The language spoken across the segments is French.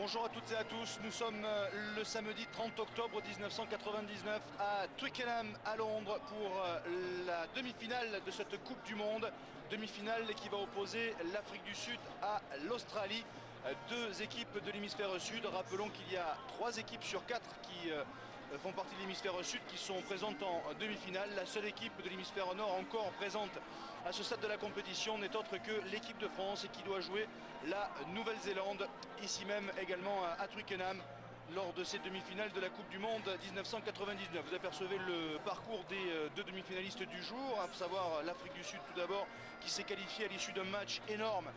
Bonjour à toutes et à tous, nous sommes le samedi 30 octobre 1999 à Twickenham à Londres pour la demi-finale de cette Coupe du Monde. Demi-finale qui va opposer l'Afrique du Sud à l'Australie. Deux équipes de l'hémisphère sud. Rappelons qu'il y a 3 équipes sur 4 qui font partie de l'hémisphère sud qui sont présentes en demi-finale. La seule équipe de l'hémisphère nord encore présente à ce stade de la compétition n'est autre que l'équipe de France et qui doit jouer la Nouvelle-Zélande, ici même également à Twickenham, lors de ces demi-finales de la Coupe du Monde 1999. Vous apercevez le parcours des deux demi-finalistes du jour, à savoir l'Afrique du Sud tout d'abord, qui s'est qualifiée à l'issue d'un match énorme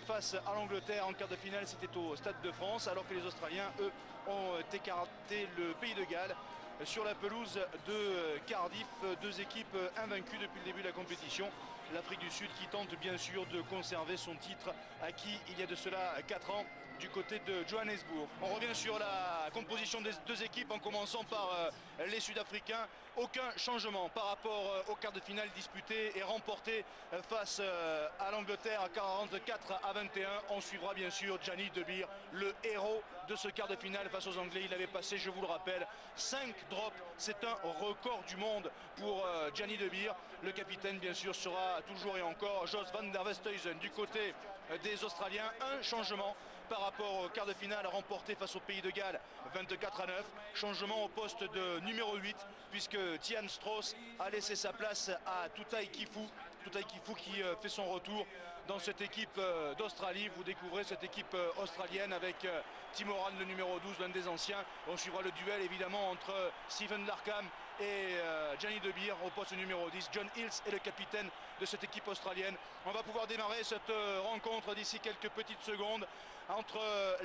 face à l'Angleterre en quart de finale, c'était au Stade de France, alors que les Australiens, eux, ont écarté le pays de Galles sur la pelouse de Cardiff. Deux équipes invaincues depuis le début de la compétition. L'Afrique du Sud qui tente bien sûr de conserver son titre acquis il y a de cela 4 ans du côté de Johannesburg. On revient sur la composition des deux équipes en commençant par les Sud-Africains. Aucun changement par rapport au quart de finale disputé et remporté face à l'Angleterre à 44-21. On suivra bien sûr Gianni De Beer, le héros de ce quart de finale face aux Anglais. Il avait passé, je vous le rappelle, 5 drops. C'est un record du monde pour Gianni De Beer. Le capitaine bien sûr sera toujours et encore Jos van der Westhuizen du côté des Australiens. Un changement par rapport au quart de finale remporté face au pays de Galles 24-9. Changement au poste de numéro 8 puisque Tian Strauss a laissé sa place à Tutai Kifu. Tutai Kifu qui fait son retour dans cette équipe d'Australie. Vous découvrez cette équipe australienne avec Timoran le numéro 12, l'un des anciens. On suivra le duel évidemment entre Stephen Larkham et Gianni De Beer au poste numéro 10. John Hills est le capitaine de cette équipe australienne. On va pouvoir démarrer cette rencontre d'ici quelques petites secondes entre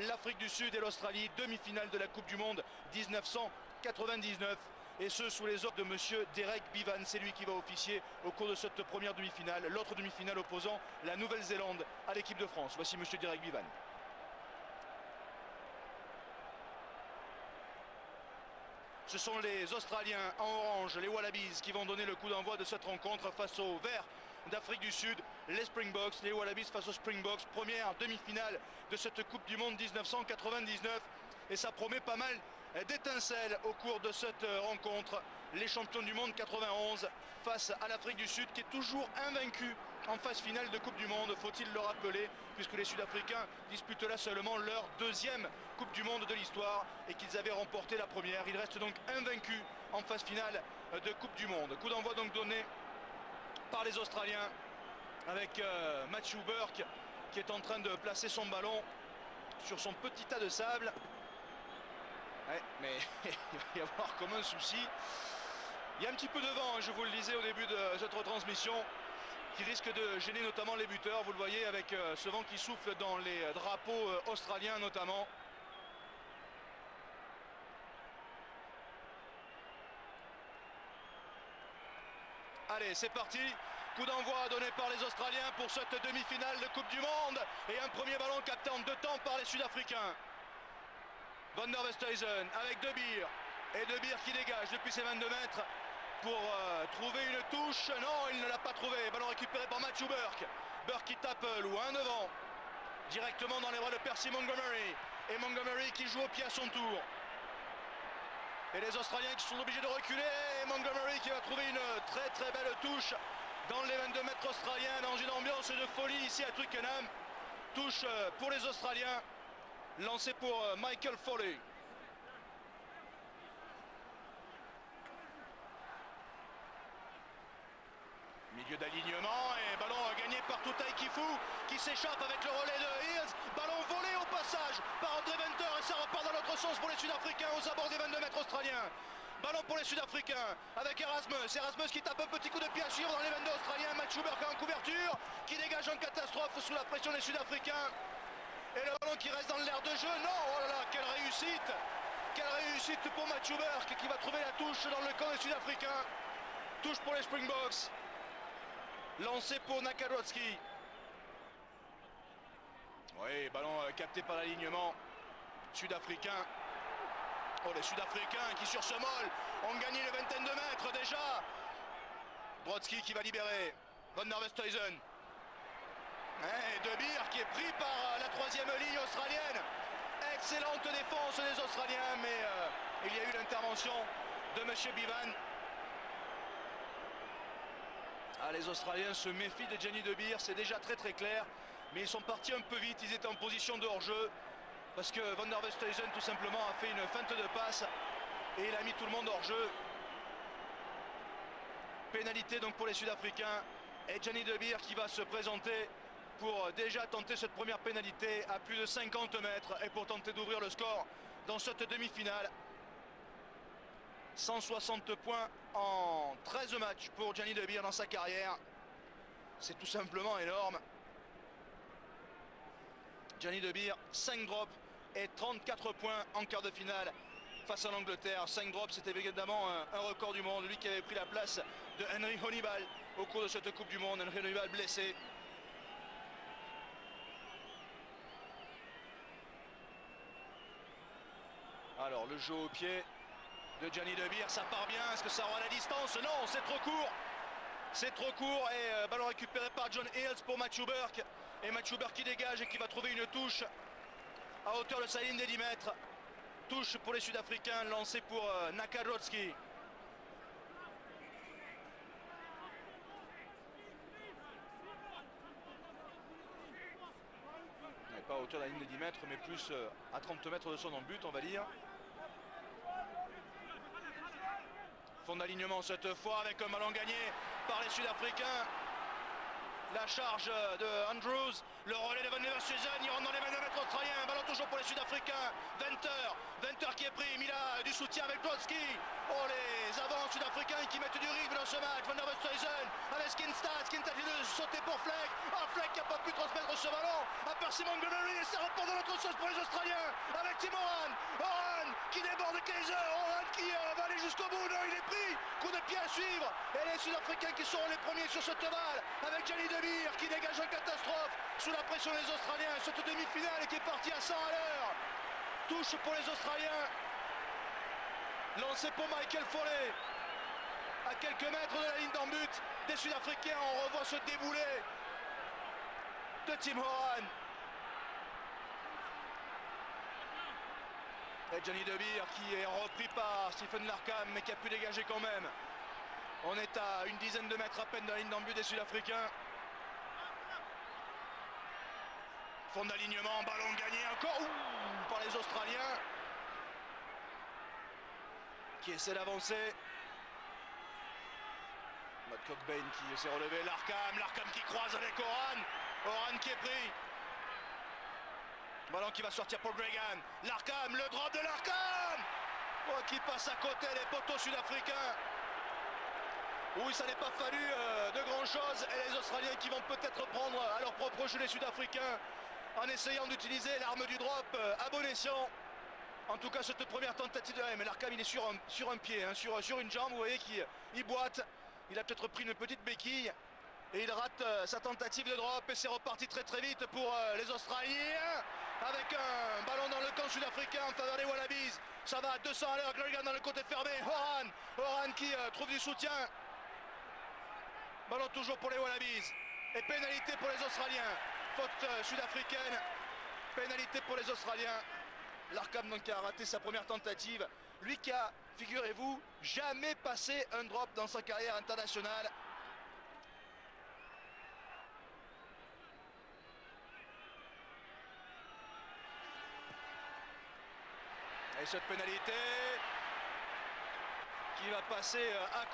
l'Afrique du Sud et l'Australie, demi-finale de la Coupe du Monde 1999. Et ce sous les ordres de monsieur Derek Bevan. C'est lui qui va officier au cours de cette première demi-finale. L'autre demi-finale opposant la Nouvelle-Zélande à l'équipe de France. Voici monsieur Derek Bevan. Ce sont les Australiens en orange, les Wallabies, qui vont donner le coup d'envoi de cette rencontre face aux Verts d'Afrique du Sud, les Springboks, les Wallabies face aux Springboks. Première demi-finale de cette Coupe du Monde 1999 et ça promet pas mal d'étincelles au cours de cette rencontre. Les champions du monde 91 face à l'Afrique du Sud qui est toujours invaincue en phase finale de Coupe du Monde, faut-il le rappeler, puisque les Sud-Africains disputent là seulement leur deuxième Coupe du Monde de l'histoire et qu'ils avaient remporté la première. Ils restent donc invaincus en phase finale de Coupe du Monde. Coup d'envoi donc donné par les Australiens avec Matthew Burke qui est en train de placer son ballon sur son petit tas de sable. Ouais, mais il va y avoir comme un souci. Il y a un petit peu de vent, hein, je vous le disais au début de cette retransmission, qui risque de gêner notamment les buteurs. Vous le voyez avec ce vent qui souffle dans les drapeaux australiens notamment. Allez, c'est parti. Coup d'envoi donné par les Australiens pour cette demi-finale de Coupe du Monde. Et un premier ballon capté en 2 temps par les Sud-Africains. Van der Westhuizen avec De Beer. Et De Beer qui dégage depuis ses 22 mètres pour trouver une touche. Non, il ne l'a pas trouvé. Ballon récupéré par Matthew Burke. Burke qui tape loin devant. Directement dans les bras de Percy Montgomery. Et Montgomery qui joue au pied à son tour. Et les Australiens qui sont obligés de reculer. Et Montgomery qui va trouver une très très belle touche dans les 22 mètres australiens. Dans une ambiance de folie ici à Twickenham. Touche pour les Australiens. Lancé pour Michael Foley. Milieu d'alignement et ballon gagné par Tutai Kifu qui s'échappe avec le relais de Hills. Ballon volé au passage par Andre Venter et ça repart dans l'autre sens pour les Sud-Africains aux abords des 22 mètres australiens. Ballon pour les Sud-Africains avec Erasmus. Erasmus qui tape un petit coup de pied à suivre dans les 22 australiens. Matthew Burke en couverture qui dégage en catastrophe sous la pression des Sud-Africains. Et le ballon qui reste dans l'air de jeu. Non, oh là là, quelle réussite! Quelle réussite pour Matthew Burke qui va trouver la touche dans le camp des Sud-Africains. Touche pour les Springboks. Lancé pour Nakadrowski. Oui, ballon capté par l'alignement sud-africain. Oh, les Sud-Africains qui sur ce molle ont gagné les vingtaines de mètres déjà. Brodsky qui va libérer Van der Westhuizen. Et De Beer qui est pris par la 3e ligne australienne. Excellente défense des Australiens, mais il y a eu l'intervention de M. Bivan. Ah, les Australiens se méfient de Gianni De Beer, c'est déjà très clair. Mais ils sont partis un peu vite, ils étaient en position de hors-jeu. Parce que Van der Westhuizen tout simplement a fait une feinte de passe. Et il a mis tout le monde hors jeu. Pénalité donc pour les Sud-Africains. Et Gianni De Beer qui va se présenter pour déjà tenter cette première pénalité à plus de 50 mètres. Et pour tenter d'ouvrir le score dans cette demi-finale. 160 points en 13 matchs pour Gianni De Beer dans sa carrière. C'est tout simplement énorme. Gianni De Beer, 5 drops et 34 points en quart de finale face à l'Angleterre. 5 drops, c'était évidemment un record du monde. Lui qui avait pris la place de Henry Honeyball au cours de cette Coupe du Monde. Henry Honeyball blessé. Alors le jeu au pied de Gianni De Beer, ça part bien. Est-ce que ça aura la distance? Non, c'est trop court. C'est trop court et ballon récupéré par John Eales pour Matthew Burke. Et Matthew Burke qui dégage et qui va trouver une touche à hauteur de sa ligne des 10 mètres. Touche pour les Sud-Africains, lancé pour Nakajorski. Pas à hauteur de la ligne des 10 mètres, mais plus à 30 mètres de son but, on va dire. Fond d'alignement cette fois avec un ballon gagné par les Sud-Africains. La charge de Andrews, le relais de Van der Westhuizen, il rentre dans les 22 mètres australiens, ballon toujours pour les Sudafricains. Venter qui est pris, il a du soutien avec Brodsky. Oh, les avants sud-africains qui mettent du rythme dans ce match. Van der Westhuizen avec Skinstad qui a dû sauter pour Fleck. Fleck qui n'a pas pu transmettre ce ballon à Percy Montgomery et ça repart dans l'autre sens pour les Australiens avec Tim Horan. Horan qui déborde Kaiser, Horan qui va aller jusqu'au bout, non, il est pris. Coup de pied à suivre et les Sud-Africains qui seront les premiers sur cette balle avec Gianni De Beer qui dégage en catastrophe sous la pression des Australiens. Cette demi-finale qui est partie à 100 à l'heure. Touche pour les Australiens. Lancé pour Michael Foley. À quelques mètres de la ligne d'en but des Sud-Africains, on revoit ce déboulé de Tim Horan. Et Gianni De Beer qui est repris par Stephen Larkham mais qui a pu dégager quand même. On est à une dizaine de mètres à peine de la ligne d'en but des Sud-Africains. Fond d'alignement, ballon gagné encore par les Australiens qui essaie d'avancer. Matt Cockbain qui s'est relevé, Larkham qui croise avec Horan qui est pris. Ballon qui va sortir pour Gregan. Larkham, le drop de Larkham qui passe à côté les poteaux sud-africains. Oui, ça n'est pas fallu de grand chose et les Australiens qui vont peut-être prendre à leur propre jeu les Sud-Africains en essayant d'utiliser l'arme du drop à bon escient. En tout cas, cette première tentative de... Mais Larkham, il est sur un pied, hein, sur une jambe, vous voyez qu'il boite. Il a peut-être pris une petite béquille et il rate sa tentative de drop et c'est reparti très vite pour les Australiens avec un ballon dans le camp sud-africain en faveur des Wallabies. Ça va à 200 à l'heure, Gregan dans le côté fermé, Horan qui trouve du soutien. Ballon toujours pour les Wallabies et pénalité pour les Australiens. Faute sud-africaine, pénalité pour les Australiens. Larkham donc qui a raté sa première tentative. Lui qui a, figurez-vous, jamais passé un drop dans sa carrière internationale. Et cette pénalité qui va passer à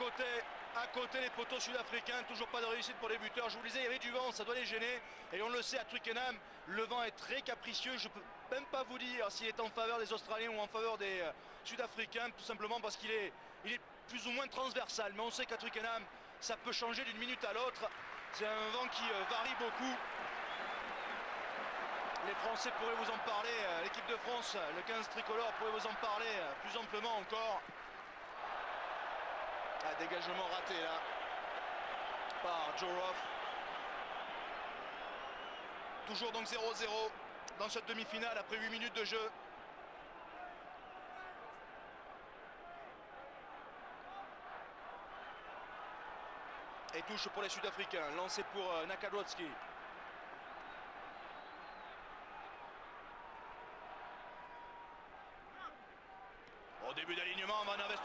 côté les poteaux sud-africains. Toujours pas de réussite pour les buteurs. Je vous le disais, il y avait du vent, ça doit les gêner. Et on le sait à Twickenham, le vent est très capricieux. Je ne peux même pas vous dire s'il est en faveur des Australiens ou en faveur des Sud-Africains, tout simplement parce qu'il est plus ou moins transversal. Mais on sait qu'à Twickenham, ça peut changer d'une minute à l'autre. C'est un vent qui varie beaucoup. Les Français pourraient vous en parler, l'équipe de France, le 15 tricolore pourrait vous en parler plus amplement encore. Dégagement raté là par Joe Roff. Toujours donc 0-0 dans cette demi-finale après 8 minutes de jeu. Et touche pour les Sud-Africains, lancé pour Nakajorski.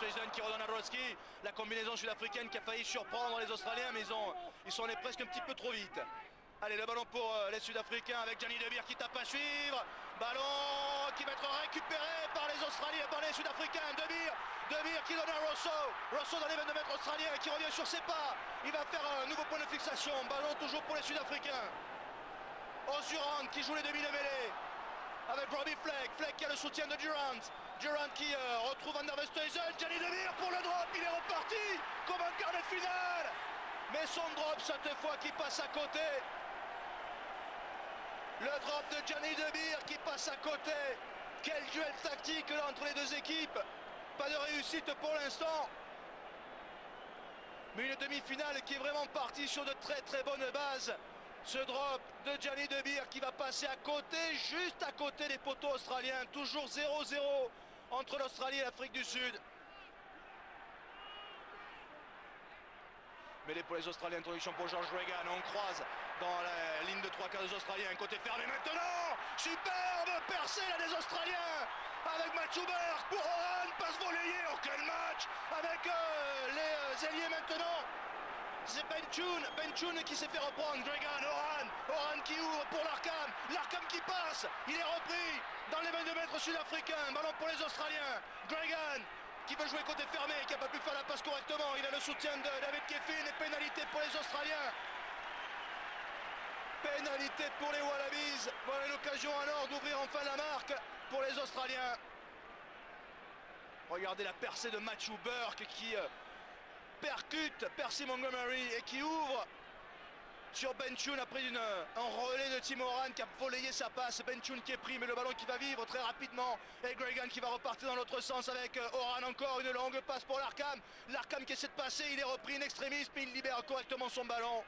Oosthuizen qui redonne à Brodsky. La combinaison sud-africaine qui a failli surprendre les Australiens, mais ils sont allés presque un petit peu trop vite. Allez, le ballon pour les Sud-Africains avec Johnny De Beer qui tape à suivre. Ballon qui va être récupéré par les Australiens, par les Sud-Africains. De Beer qui donne à Rosso. Rosso dans les 22 mètres australiens qui revient sur ses pas. Il va faire un nouveau point de fixation. Ballon toujours pour les Sud-Africains. Osurand qui joue les demi de mêlée avec Robbie Fleck. Fleck qui a le soutien de Durant. Durant qui retrouve Van der Westhuizen. Johnny De Beer pour le drop. Il est reparti comme un quart de finale. Mais son drop cette fois qui passe à côté. Le drop de Johnny De Beer qui passe à côté. Quel duel tactique là entre les deux équipes. Pas de réussite pour l'instant. Mais une demi-finale qui est vraiment partie sur de très bonnes bases. Ce drop de Johnny De Beer qui va passer à côté, juste à côté des poteaux australiens. Toujours 0-0 entre l'Australie et l'Afrique du Sud. Mêlée pour les Australiens, introduction pour George Gregan. On croise dans la ligne de 3 quarts des Australiens. Côté fermé maintenant. Superbe percée là des Australiens. Avec Matthew Burke pour Oran. Passe volleyée. Oh quel match. Avec les ailiers maintenant. C'est Benchoun qui s'est fait reprendre. Gregan, Oran qui ouvre pour Larkham. Larkham qui passe. Il est repris dans les 22 mètres sud-africains. Ballon pour les Australiens. Gregan qui veut jouer côté fermé, qui n'a pas pu faire la passe correctement. Il a le soutien de David Keffin et pénalité pour les Australiens. Pénalité pour les Wallabies. Voilà l'occasion alors d'ouvrir enfin la marque pour les Australiens. Regardez la percée de Matthew Burke qui percute Percy Montgomery et qui ouvre sur Benchoun après un relais de Tim Oran qui a volayé sa passe. Benchoun qui est pris, mais le ballon qui va vivre très rapidement. Et Gregan qui va repartir dans l'autre sens avec Oran. Encore une longue passe pour Larkham. Larkham qui essaie de passer, il est repris in extremis, mais il libère correctement son ballon.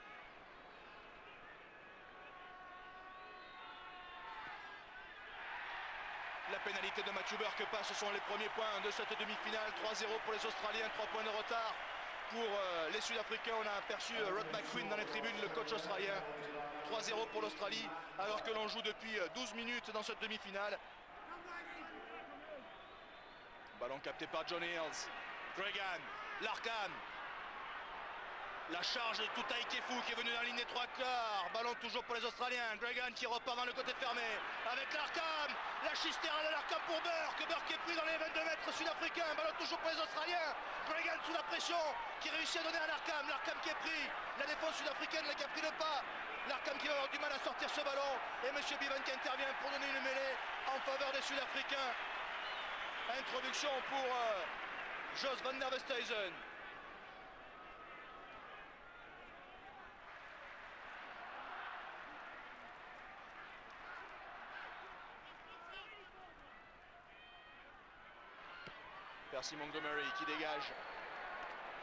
La pénalité de Matthew Burke passe, ce sont les premiers points de cette demi-finale. 3-0 pour les Australiens, 3 points de retard. Pour les Sud-Africains, on a aperçu Rod McQueen dans les tribunes, le coach australien. 3-0 pour l'Australie, alors que l'on joue depuis 12 minutes dans cette demi-finale. Ballon capté par John Hills. Gregan, Larkham. La charge de Tutai Kefu qui est venu dans la ligne des 3 quarts. Ballon toujours pour les Australiens. Gregan qui repart dans le côté fermé. Avec Larkham. La chistera de Larkham pour Burke. Burke est pris dans les 22 mètres sud-africains. Ballon toujours pour les Australiens. Gregan sous la pression. Qui réussit à donner à Larkham. Larkham qui est pris. La défense sud-africaine qui a pris le pas. Larkham qui va avoir du mal à sortir ce ballon. Et M. Bevan qui intervient pour donner une mêlée en faveur des Sud-Africains. Introduction pour Jos Van der Westhuizen. Percy Montgomery qui dégage.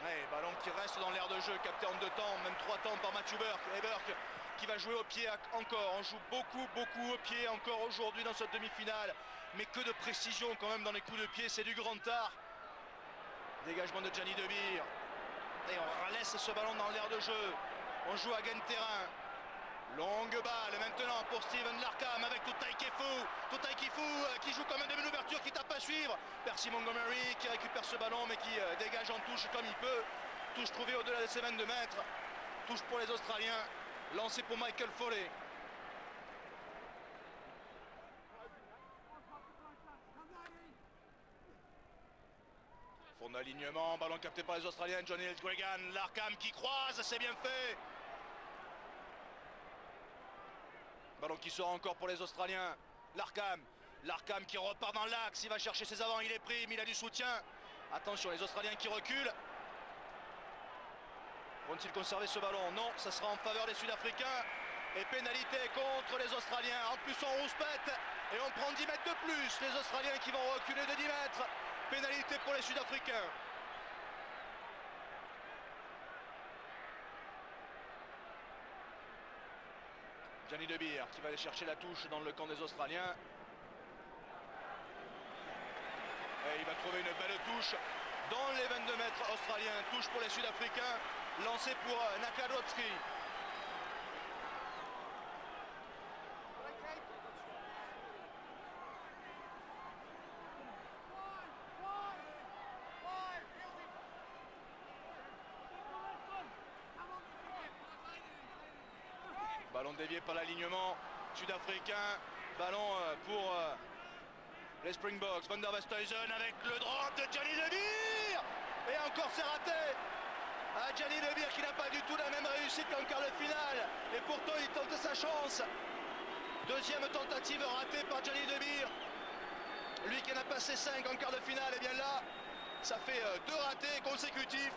Ouais, ballon qui reste dans l'air de jeu, capté en 2 temps, même 3 temps par Matthew Burke. Et Burke qui va jouer au pied encore. On joue beaucoup au pied encore aujourd'hui dans cette demi-finale. Mais que de précision quand même dans les coups de pied, c'est du grand art. Dégagement de Johnny De Beer. Et on laisse ce ballon dans l'air de jeu. On joue à gain de terrain. Longue balle maintenant pour Steven Larkham avec Tutai Kefu qui joue comme un demi d'ouverture, qui tape à suivre. Percy Montgomery qui récupère ce ballon mais qui dégage en touche comme il peut. Touche trouvée au-delà de ses 22 mètres. Touche pour les Australiens. Lancé pour Michael Foley. Fond d'alignement, ballon capté par les Australiens. John Hills, Gregan, Larkham qui croise, c'est bien fait. Ballon qui sort encore pour les Australiens. Larkham qui repart dans l'axe. Il va chercher ses avants. Il est pris, mais il a du soutien. Attention, les Australiens qui reculent. Vont-ils conserver ce ballon? Non, ça sera en faveur des Sud-Africains. Et pénalité contre les Australiens. En plus, on rouspète. Et on prend 10 mètres de plus. Les Australiens qui vont reculer de 10 mètres. Pénalité pour les Sud-Africains. Johnny De Beer qui va aller chercher la touche dans le camp des Australiens. Et il va trouver une belle touche dans les 22 mètres australiens. Touche pour les Sud-Africains. Lancé pour Nakanoski. Ballon dévié par l'alignement sud-africain. Ballon pour les Springboks. Van der Westhuizen avec le drop de Gianni De Beer. Et encore c'est raté. Gianni De Beer qui n'a pas du tout la même réussite qu'en quart de finale. Et pourtant il tente sa chance. Deuxième tentative ratée par Gianni De Beer. Lui qui en a passé 5 en quart de finale. Et bien là, ça fait 2 ratés consécutifs.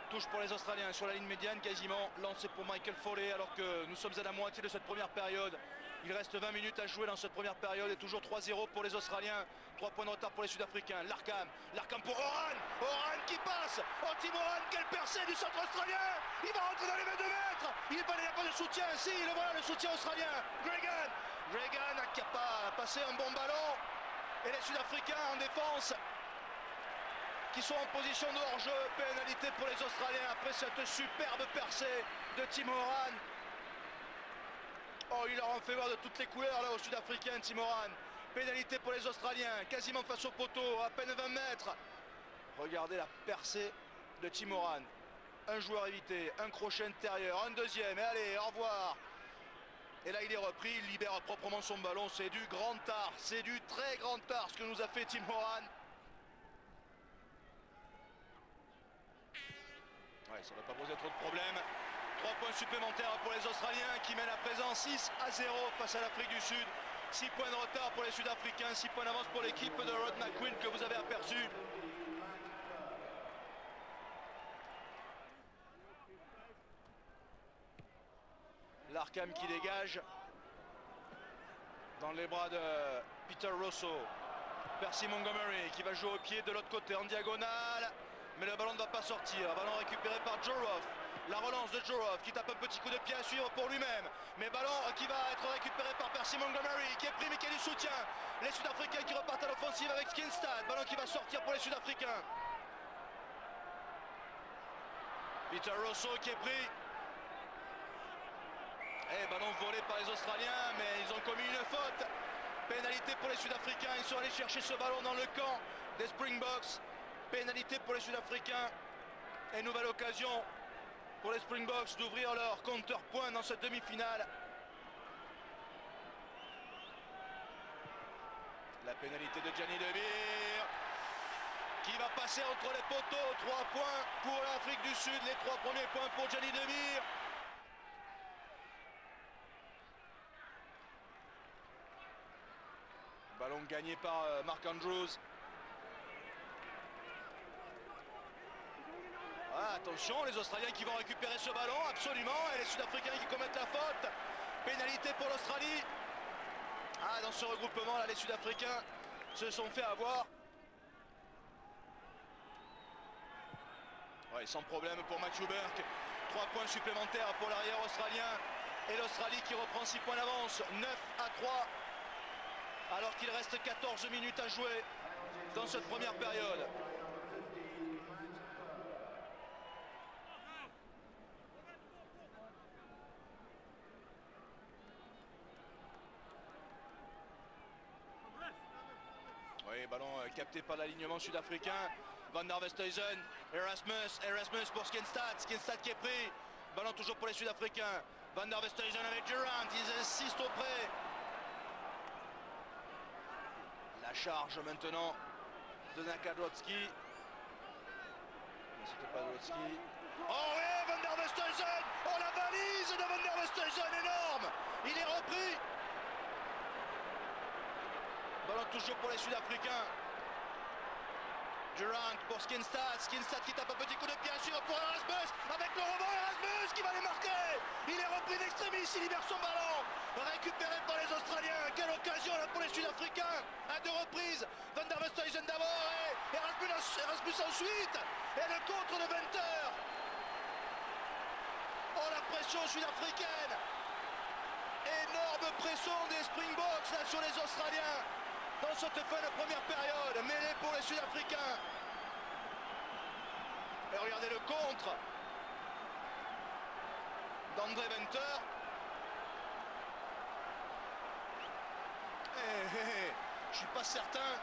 Touche pour les Australiens sur la ligne médiane quasiment. Lancé pour Michael Foley alors que nous sommes à la moitié de cette première période. Il reste 20 minutes à jouer dans cette première période et toujours 3-0 pour les Australiens. 3 points de retard pour les Sud-Africains. Larkham pour Horan. Horan qui passe. Oh, Tim Horan, quelle percée du centre australien. Il va rentrer dans les 22 mètres. Il n'y a pas de soutien. Si, le voilà le soutien australien. Gregan qui n'a pas passé un bon ballon. Et les Sud-Africains en défense qui sont en position de hors-jeu. Pénalité pour les Australiens après cette superbe percée de Tim Horan. Oh, il leur en fait voir de toutes les couleurs là aux Sud-Africains, Tim Horan. Pénalité pour les Australiens, quasiment face au poteau, à peine 20 mètres. Regardez la percée de Tim Horan. Un joueur évité, un crochet intérieur, un deuxième, et allez, au revoir. Et là il est repris, il libère proprement son ballon. C'est du grand art, c'est du très grand art ce que nous a fait Tim Horan. Ouais, ça ne va pas poser trop de problèmes. 3 points supplémentaires pour les Australiens qui mènent à présent 6-0 face à l'Afrique du Sud. 6 points de retard pour les Sud-Africains, 6 points d'avance pour l'équipe de Rod McQueen que vous avez aperçu. Larkham qui dégage dans les bras de Peter Rosso. Percy Montgomery qui va jouer au pied de l'autre côté en diagonale. Mais le ballon ne va pas sortir. Ballon récupéré par Joroff. La relance de Joroff qui tape un petit coup de pied à suivre pour lui-même. Mais ballon qui va être récupéré par Percy Montgomery qui est pris mais qui a du soutien. Les Sud-Africains qui repartent à l'offensive avec Skinstad. Ballon qui va sortir pour les Sud-Africains. Peter Rosso qui est pris. Et ballon volé par les Australiens mais ils ont commis une faute. Pénalité pour les Sud-Africains. Ils sont allés chercher ce ballon dans le camp des Springboks. Pénalité pour les Sud-Africains. Et nouvelle occasion pour les Springboks d'ouvrir leur compteur point dans cette demi-finale. La pénalité de Gianni De Beer qui va passer entre les poteaux. 3 points pour l'Afrique du Sud. Les 3 premiers points pour Gianni De Beer. Ballon gagné par Mark Andrews. Ah, attention, les Australiens qui vont récupérer ce ballon, absolument, et les Sud-Africains qui commettent la faute. Pénalité pour l'Australie. Ah, dans ce regroupement, là, les Sud-Africains se sont fait avoir. Ouais, sans problème pour Matthew Burke. 3 points supplémentaires pour l'arrière australien. Et l'Australie qui reprend 6 points d'avance, 9-3. Alors qu'il reste 14 minutes à jouer dans cette première période. Oui, ballon capté par l'alignement sud-africain. Van der Westhuizen, Erasmus pour Skinstad qui est pris. Ballon toujours pour les Sud-Africains. Van der Westhuizen avec Durant, ils insistent auprès. La charge maintenant de Nakadrowski. C'était pas Drowski. Oh oui, Van der Westhuizen. Oh, la valise de Van der Westhuizen, énorme. Il est repris. Ballon toujours pour les Sud-Africains. Durant pour Skinstad qui tape un petit coup de pied à suivre pour Erasmus. Avec le rebond, Erasmus qui va les marquer. Il est repris d'extrémis, il libère son ballon. Récupéré par les Australiens. Quelle occasion là pour les Sud-Africains. À 2 reprises. Van der Westhuizen d'abord et Erasmus ensuite. Et le contre de Venter. Oh, la pression sud-africaine. Énorme pression des Springboks là, sur les Australiens. Dans cette fin de première période, mêlée pour les Sud-Africains. Et regardez le contre d'André Venter. Je suis pas certain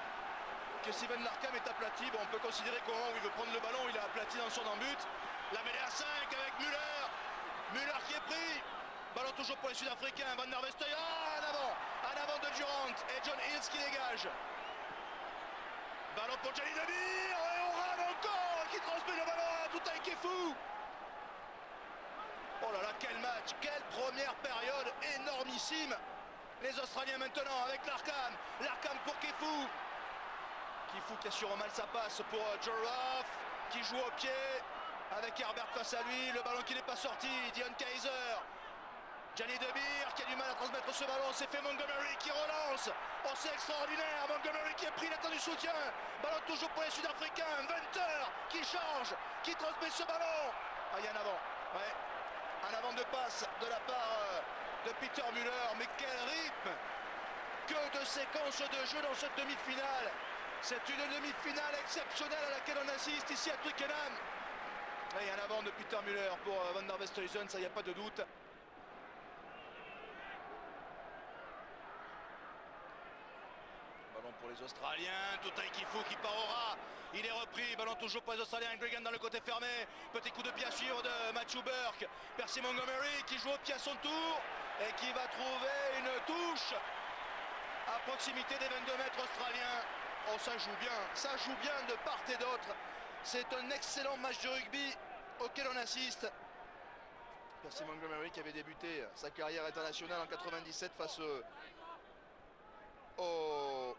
que Steven Larkham est aplati. Bon, on peut considérer qu'au moment où il veut prendre le ballon, il est aplati dans son embut. La mêlée à 5 avec Müller. Müller qui est pris. Ballon toujours pour les Sud-Africains. Van der Westhuizen, en avant de Durant et John Hills qui dégage. Ballon pour Gianni De Beer et Oran encore qui transmet le ballon à Toutai Kefou. Oh là là, quel match, quelle première période énormissime. Les Australiens maintenant avec Larkham. Larkham pour Kefou. Kefou qui assure mal sa passe pour Joroff qui joue au pied avec Herbert face à lui. Le ballon qui n'est pas sorti. Dion Kaiser. Gianni De Beer qui a du mal à transmettre ce ballon. C'est fait Montgomery qui relance. Oh, c'est extraordinaire. Montgomery qui a pris l'attente du soutien. Ballon toujours pour les Sud-Africains. Venter qui change, qui transmet ce ballon. Ah, il y a un avant. Ouais. Un avant de passe de la part de Peter Müller. Mais quel rythme! Que de séquences de jeu dans cette demi-finale. C'est une demi-finale exceptionnelle à laquelle on assiste ici à Twickenham. Et un avant de Peter Müller pour Van der Westhuizen, ça y a pas de doute. Ballon pour les Australiens, Toutai Kefou qui part au ras. Il est repris, ballon toujours pour les Australiens, Gregan dans le côté fermé. Petit coup de pied à suivre de Matthew Burke. Percy Montgomery qui joue au pied à son tour et qui va trouver une touche à proximité des 22 mètres australiens. Oh, ça joue bien de part et d'autre. C'est un excellent match de rugby auquel on assiste. Percy Montgomery qui avait débuté sa carrière internationale en 97 face au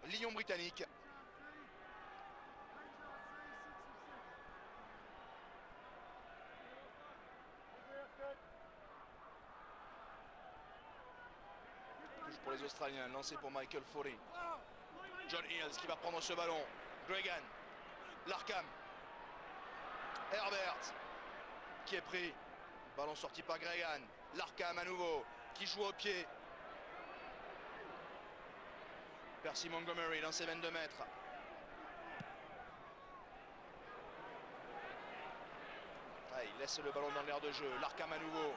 Lion britannique. Touche pour les Australiens, lancé pour Michael Foley. John Hills qui va prendre ce ballon. Gregan, Larkham, Herbert qui est pris. Ballon sorti par Gregan. Larkham à nouveau qui joue au pied. Percy Montgomery dans ses 22 mètres. Ah, il laisse le ballon dans l'air de jeu. Larkham à nouveau.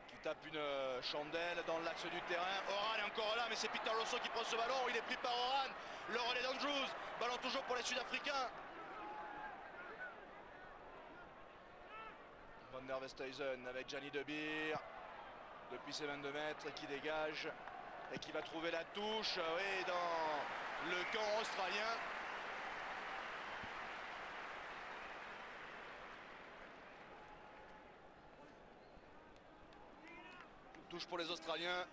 Qui tape une chandelle dans l'axe du terrain. Oran est encore là, mais c'est Peter Rosso qui prend ce ballon. Il est pris par Oran. Le relais d'Andrews. Ballon toujours pour les Sud-Africains. Van der Westhuizen avec Gianni De Beer. Depuis ses 22 mètres qui dégage. Et qui va trouver la touche, oui, dans le camp australien. Touche pour les Australiens.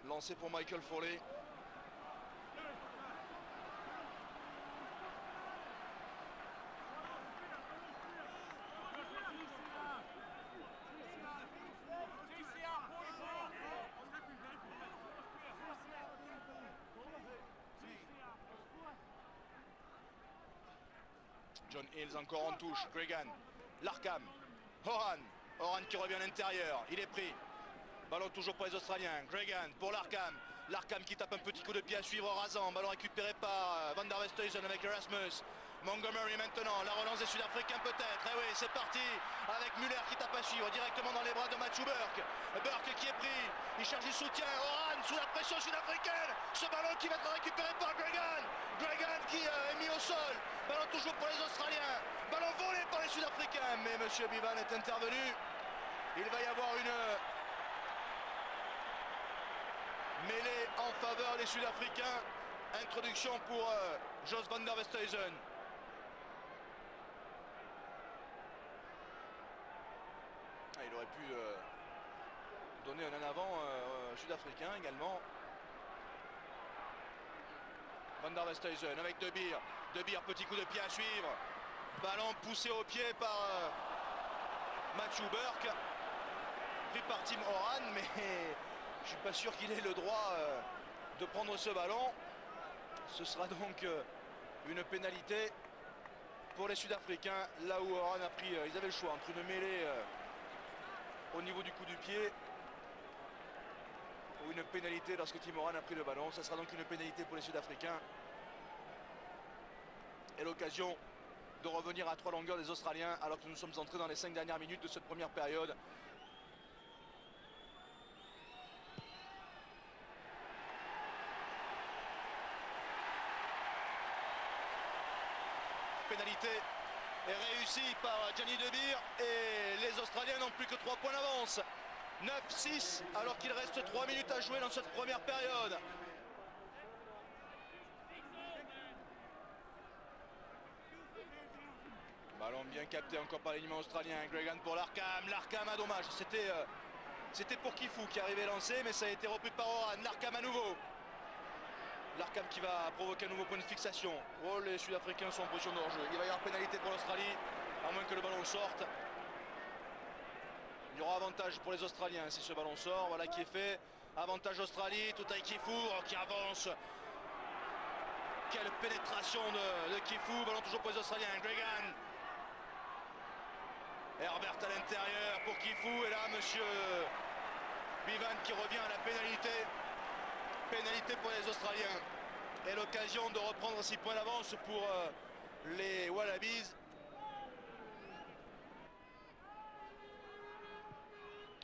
Lancé pour Michael Foley. John Hills encore en touche. Gregan, Larkham, Oran qui revient à l'intérieur. Il est pris. Ballon toujours pour les Australiens. Gregan pour Larkham. Larkham qui tape un petit coup de pied à suivre rasant. Ballon récupéré par Van der Westhuizen avec Erasmus. Montgomery maintenant. La relance des Sud-Africains peut-être. Et oui, c'est parti avec Müller qui tape à suivre directement dans les bras de Matthew Burke. Burke qui est pris. Il cherche du soutien. Oran sous la pression sud-africaine. Ce ballon qui va être récupéré par Gregan. Gregan qui est mis au sol. Ballon toujours pour les Australiens. Ballon volé par les Sud-Africains. Mais M. Bivan est intervenu. Il va y avoir une mêlée en faveur des Sud-Africains. Introduction pour Jos Van der Westhuizen. Il aurait pu donner un en avant sud-africain également. Van der Westhuizen avec De Beer. De Beer, petit coup de pied à suivre. Ballon poussé au pied par Matthew Burke. Pris par Tim Oran, mais je suis pas sûr qu'il ait le droit de prendre ce ballon. Ce sera donc une pénalité pour les Sud-Africains. Là où Oran a pris, ils avaient le choix entre une mêlée au niveau du coup du pied ou une pénalité lorsque Tim Oran a pris le ballon. Ce sera donc une pénalité pour les Sud-Africains. Et l'occasion de revenir à 3 longueurs des Australiens alors que nous sommes entrés dans les 5 dernières minutes de cette première période. Pénalité est réussie. réussi par Gianni De Beer et les Australiens n'ont plus que 3 points d'avance. 9-6 alors qu'il reste 3 minutes à jouer dans cette première période. Ballon bien capté encore par l'alignement australien. Gregan pour Larkham. Larkham à dommage. C'était pour Kifou qui arrivait lancé, mais ça a été repris par Oran. Larkham à nouveau. Larkham qui va provoquer un nouveau point de fixation. Oh, les Sud-Africains sont en position de hors-jeu. Il va y avoir pénalité pour l'Australie, à moins que le ballon sorte. Il y aura avantage pour les Australiens si ce ballon sort. Voilà qui est fait. Avantage Australie, tout avec Kifou qui avance. Quelle pénétration de Kifou. Ballon toujours pour les Australiens. Gregan. Herbert à l'intérieur pour Kifou. Et là, monsieur Bevan qui revient à la pénalité. Pénalité pour les Australiens. Et l'occasion de reprendre 6 points d'avance pour les Wallabies.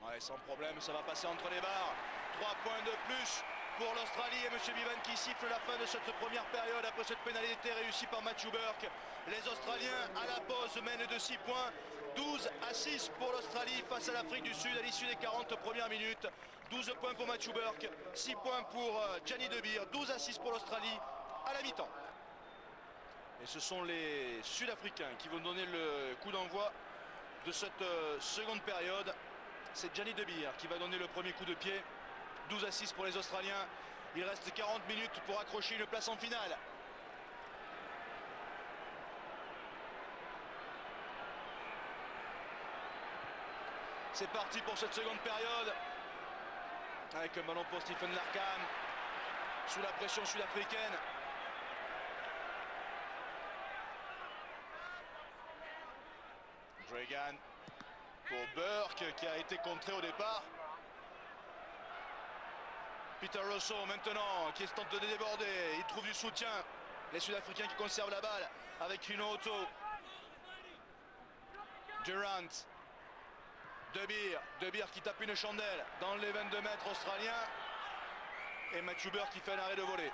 Ouais, sans problème, ça va passer entre les barres. 3 points de plus pour l'Australie et M. Bevan qui siffle la fin de cette première période après cette pénalité réussie par Matthew Burke. Les Australiens à la pause mènent de 6 points. 12-6 pour l'Australie face à l'Afrique du Sud à l'issue des 40 premières minutes. 12 points pour Matthew Burke, 6 points pour Gianni De Beer, 12-6 pour l'Australie à la mi-temps. Et ce sont les Sud-Africains qui vont donner le coup d'envoi de cette seconde période. C'est Gianni De Beer qui va donner le premier coup de pied. 12-6 pour les Australiens. Il reste 40 minutes pour accrocher une place en finale. C'est parti pour cette seconde période. Avec un ballon pour Stephen Larkham. Sous la pression sud-africaine. Gregan pour Burke qui a été contré au départ. Peter Rosso maintenant qui tente de déborder. Il trouve du soutien. Les Sud-Africains qui conservent la balle avec une auto. Durant. De Beer qui tape une chandelle dans les 22 mètres australiens. Et Matthew Burke qui fait un arrêt de volée.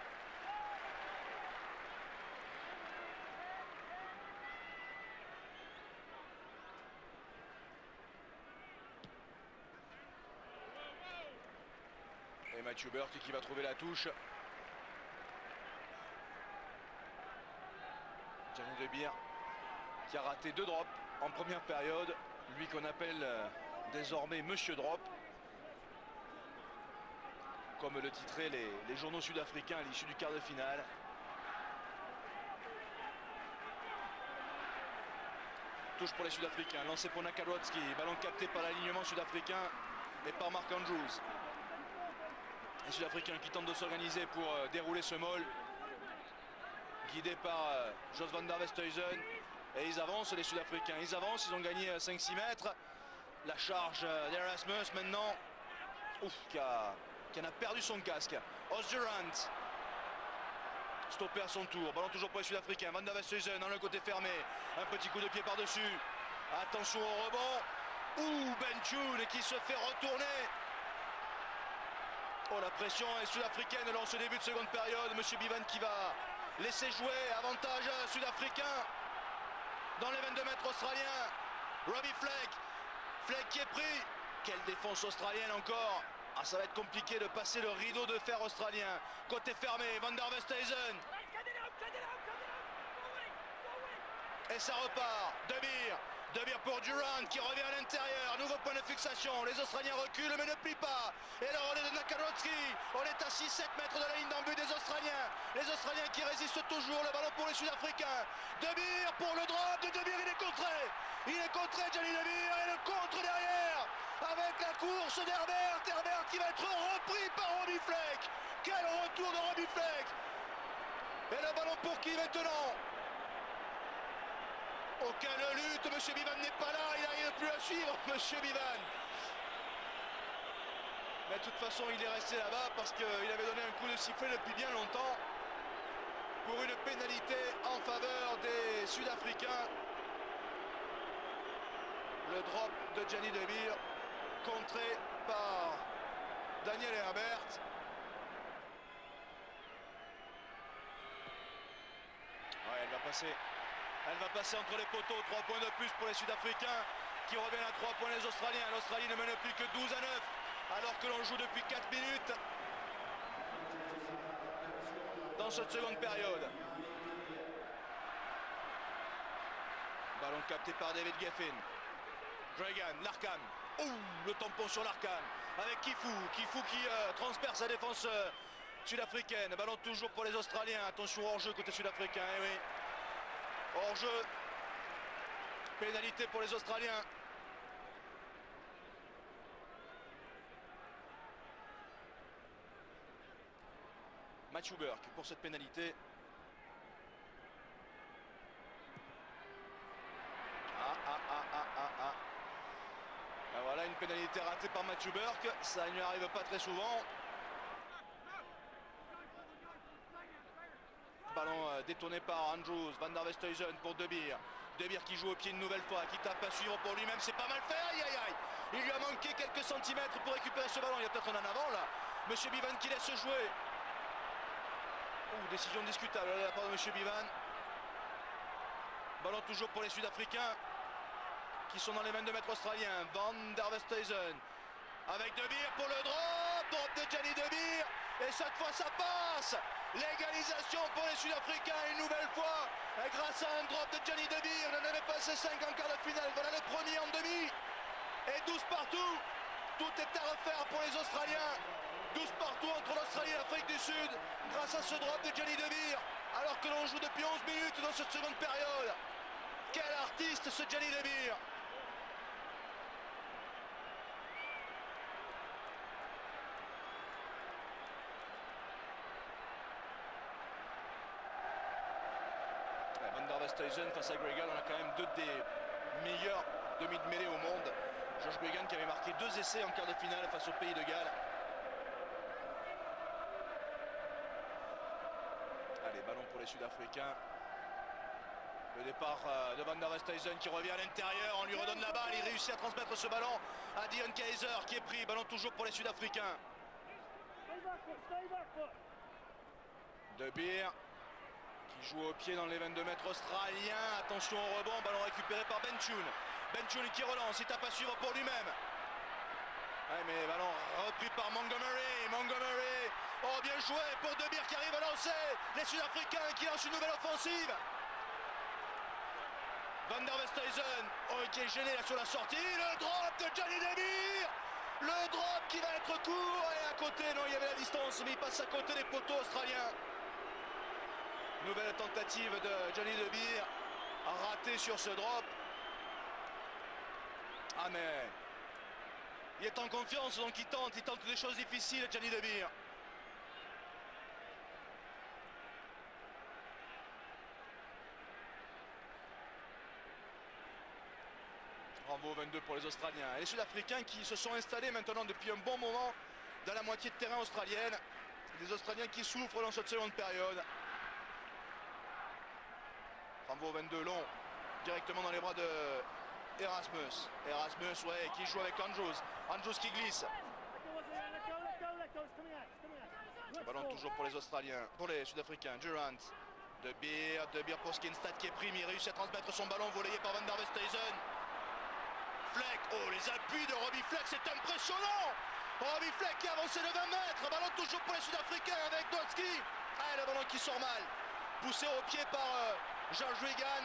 Et Matthew Burke qui va trouver la touche. Gianni De Beer qui a raté 2 drops en première période. Lui qu'on appelle désormais Monsieur Drop. Comme le titraient les journaux sud-africains à l'issue du quart de finale. Touche pour les Sud-Africains, lancé pour Nakawatski. Ballon capté par l'alignement sud-africain et par Mark Andrews. Les Sud-Africains qui tentent de s'organiser pour dérouler ce maul. Guidé par Jos van der Westhuizen. Et ils avancent, les Sud-Africains. Ils avancent, ils ont gagné 5-6 mètres. La charge d'Erasmus maintenant. Ouf, qui en a perdu son casque. Osdurant. Stoppé à son tour. Ballon toujours pour les Sud-Africains. Van der Westhuizen dans le côté fermé. Un petit coup de pied par-dessus. Attention au rebond. Ouh, Ben Tune qui se fait retourner. Oh, la pression est sud-africaine lors de ce début de seconde période. Monsieur Bevan qui va laisser jouer. Avantage sud-africain. Dans les 22 mètres australiens. Robbie Fleck. Fleck qui est pris. Quelle défense australienne encore. Ah, ça va être compliqué de passer le rideau de fer australien. Côté fermé, Van der Westhuizen. Et ça repart. De Beer pour Durant qui revient à l'intérieur. Nouveau point de fixation. Les Australiens reculent mais ne plient pas. Et le relais de Nakawatski. On est à 6-7 mètres de la ligne d'en but des Australiens. Les Australiens qui résistent toujours. Le ballon pour les Sud-Africains. De Beer pour le drop de Beer. Il est contré. Il est contré, Gianni De Beer. Et le contre derrière. Avec la course d'Herbert. Herbert qui va être repris par Robbie Fleck. Quel retour de Robbie Fleck. Et le ballon pour qui maintenant? Aucune lutte, Monsieur Bevan n'est pas là, il n'arrive plus à suivre, Monsieur Bevan. Mais de toute façon, il est resté là-bas parce qu'il avait donné un coup de sifflet depuis bien longtemps pour une pénalité en faveur des Sud-Africains. Le drop de Gianni De Beer, contré par Daniel Herbert. Ouais, elle va passer Elle va passer entre les poteaux, 3 points de plus pour les Sud-Africains qui reviennent à 3 points les Australiens. L'Australie ne mène plus que 12-9 alors que l'on joue depuis 4 minutes dans cette seconde période. Ballon capté par David Geffen. Dragan, Larkham. Ouh, le tampon sur Larkham avec Kifu. Kifu qui transperce la défense sud-africaine. Ballon toujours pour les Australiens. Attention hors-jeu côté sud-africain. Eh oui. Hors-jeu. Pénalité pour les Australiens. Matthew Burke pour cette pénalité. Ben voilà une pénalité ratée par Matthew Burke. Ça ne lui arrive pas très souvent. Ballon détourné par Andrews. Van der Westhuizen pour De Beer. De Beer qui joue au pied une nouvelle fois, qui tape à suivre pour lui-même. C'est pas mal fait. Aïe aïe aïe. Il lui a manqué quelques centimètres pour récupérer ce ballon. Il y a peut-être un en avant là. Monsieur Bevan qui laisse jouer. Décision discutable de la part de Monsieur Bevan. Ballon toujours pour les Sud-Africains qui sont dans les 22 mètres australiens. Van der Westhuizen avec De Beer pour le drop de Gianni De Beer. Et cette fois ça passe. L'égalisation pour les Sud-Africains une nouvelle fois grâce à un drop de Gianni De Beer. On en avait passé 5 en quart de finale. Voilà le premier en demi. Et 12 partout. Tout est à refaire pour les Australiens. 12 partout entre l'Australie et l'Afrique du Sud grâce à ce drop de Gianni De Beer alors que l'on joue depuis 11 minutes dans cette seconde période. Quel artiste ce Gianni De Beer. Van der Westhuizen face à Gregan, on a quand même deux des meilleurs demi de mêlée au monde. Josh Gregan qui avait marqué 2 essais en quart de finale face au Pays de Galles. Allez, ballon pour les Sud-Africains. Le départ de Van der Westhuizen qui revient à l'intérieur. On lui redonne la balle. Il réussit à transmettre ce ballon à Dion Kaiser qui est pris. Ballon toujours pour les Sud-Africains. De Beer qui joue au pied dans les 22 mètres australiens. Attention au rebond. Ballon récupéré par Benchoun. Benchoun qui relance. Il tape à suivre pour lui-même. Ouais, mais ballon repris par Montgomery. Montgomery. Oh, bien joué pour De Beer qui arrive à lancer. Les Sud-Africains qui lancent une nouvelle offensive. Van der Westhuizen qui est gêné là sur la sortie. Le drop de Gianni De Beer. Le drop qui va être court. Et à côté, non, il y avait la distance, mais il passe à côté des poteaux australiens. Nouvelle tentative de Gianni De Beer. Raté sur ce drop. Ah mais il est en confiance, donc il tente des choses difficiles, Gianni De Beer. Renvoi 22 pour les Australiens. Et les Sud-Africains qui se sont installés maintenant depuis un bon moment dans la moitié de terrain australienne. Des Australiens qui souffrent dans cette seconde période. Renvoi 22 long, directement dans les bras de Erasmus. Erasmus, ouais, qui joue avec Andrews. Andrews qui glisse. Ballon toujours pour les Australiens, pour les Sud-Africains. Durant. De Beer pour Skinstad qui est pris, mais il réussit à transmettre son ballon volleyé par Van der Westhuizen. Fleck, oh les appuis de Robbie Fleck, c'est impressionnant. Robbie Fleck qui a avancé de 20 mètres. Ballon toujours pour les Sud-Africains avec Dolski. Ah, le ballon qui sort mal. Poussé au pied par George Gregan.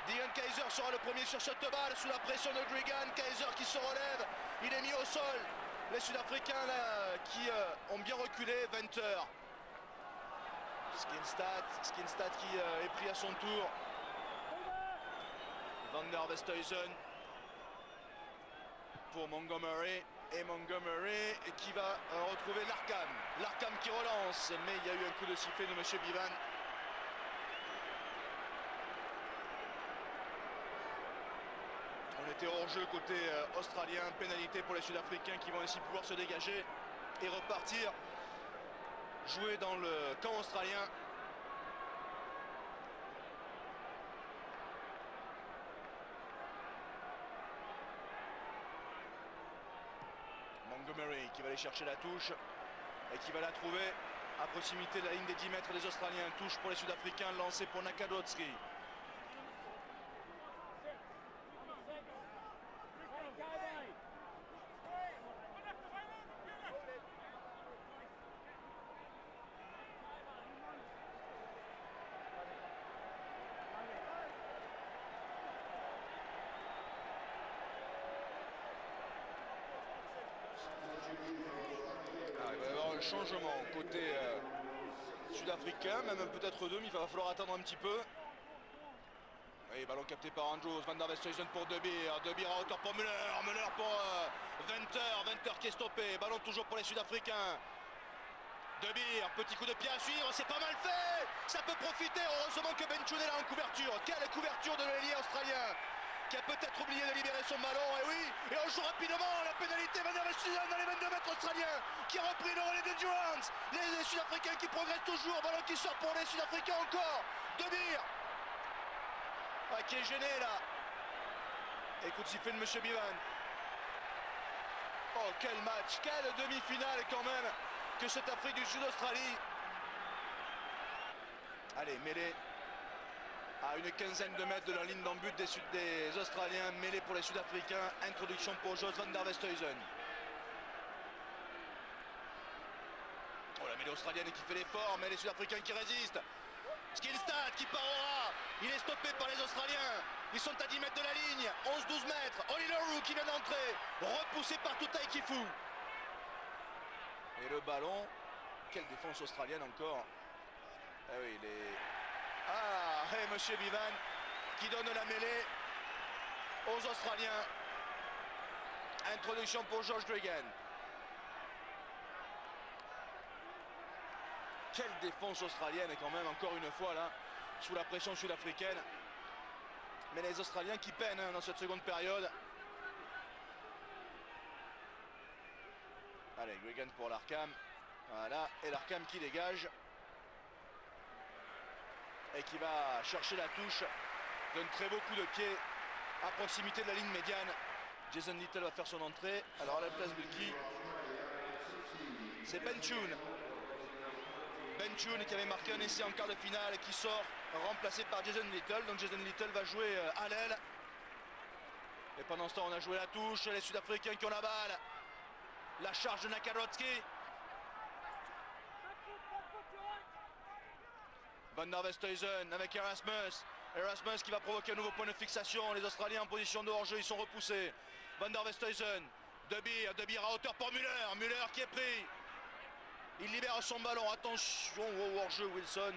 Dion Kaiser sera le premier sur cette balle sous la pression de Gregan. Kaiser qui se relève, il est mis au sol. Les Sud-Africains là qui ont bien reculé. Venter. Skinstad qui est pris à son tour. Van der Westhuizen pour Montgomery. Et Montgomery qui va retrouver Larkham. Larkham qui relance, mais il y a eu un coup de sifflet de Monsieur Bevan. On était hors jeu côté australien. Pénalité pour les Sud-Africains qui vont ainsi pouvoir se dégager et repartir jouer dans le camp australien. Montgomery qui va aller chercher la touche et qui va la trouver à proximité de la ligne des 10 mètres des Australiens. Touche pour les Sudafricains, lancé pour Nakadotski. changement côté sud-africain, même peut-être deux, mais il va falloir attendre un petit peu. Oui, ballon capté par Andrews, Van der Westhuizen pour De Beer, De Beer à hauteur pour Müller, Müller pour Venter qui est stoppé, ballon toujours pour les Sud-Africains. De Beer, petit coup de pied à suivre, c'est pas mal fait, ça peut profiter, heureusement que Benchoun est là en couverture. Quelle couverture de l'ailier australien qui a peut-être oublié de libérer son ballon, et oui, et on joue rapidement la pénalité. Van der Westhuizen dans les 22 mètres australiens qui a repris le relais de Durant. Les Sud-Africains qui progressent toujours, ballon qui sort pour les Sudafricains encore. De Beer qui est gêné là. Écoute siffler de Monsieur Bivan. Oh quel match, quelle demi-finale quand même que cette Afrique du Sud-Australie. Allez, mêlée à une quinzaine de mètres de la ligne d'en but des Australiens, mêlée pour les Sud-Africains, introduction pour Jos Van der Westhuizen. Oh la mêlée australienne qui fait l'effort, mais les Sud-Africains qui résistent. Skillstad qui part au ras, il est stoppé par les Australiens, ils sont à 10 mètres de la ligne, 11-12 mètres, Oli Leroux qui vient d'entrer, repoussé par Tutai Kifu. Et le ballon, quelle défense australienne encore. Ah oui, Monsieur Bivan qui donne la mêlée aux Australiens. Introduction pour George Gregan. Quelle défense australienne quand même, encore une fois là, sous la pression sud-africaine. Mais les Australiens qui peinent dans cette seconde période. Allez, Gregan pour l'Arkham. Voilà, et l'Arkham qui dégage. Et qui va chercher la touche d'un très beau coup de pied à proximité de la ligne médiane. Jason Little va faire son entrée. Alors à la place de qui? C'est Benchoun. Benchoun qui avait marqué un essai en quart de finale et qui sort remplacé par Jason Little. Donc Jason Little va jouer à l'aile. Et pendant ce temps on a joué la touche. Les Sud-Africains qui ont la balle. La charge de Nakarotsky. Van der Westhuizen avec Erasmus. Erasmus qui va provoquer un nouveau point de fixation. Les Australiens en position de hors-jeu, ils sont repoussés. Van der Westhuizen. De Beer à hauteur pour Müller. Müller qui est pris. Il libère son ballon. Attention au hors-jeu Wilson.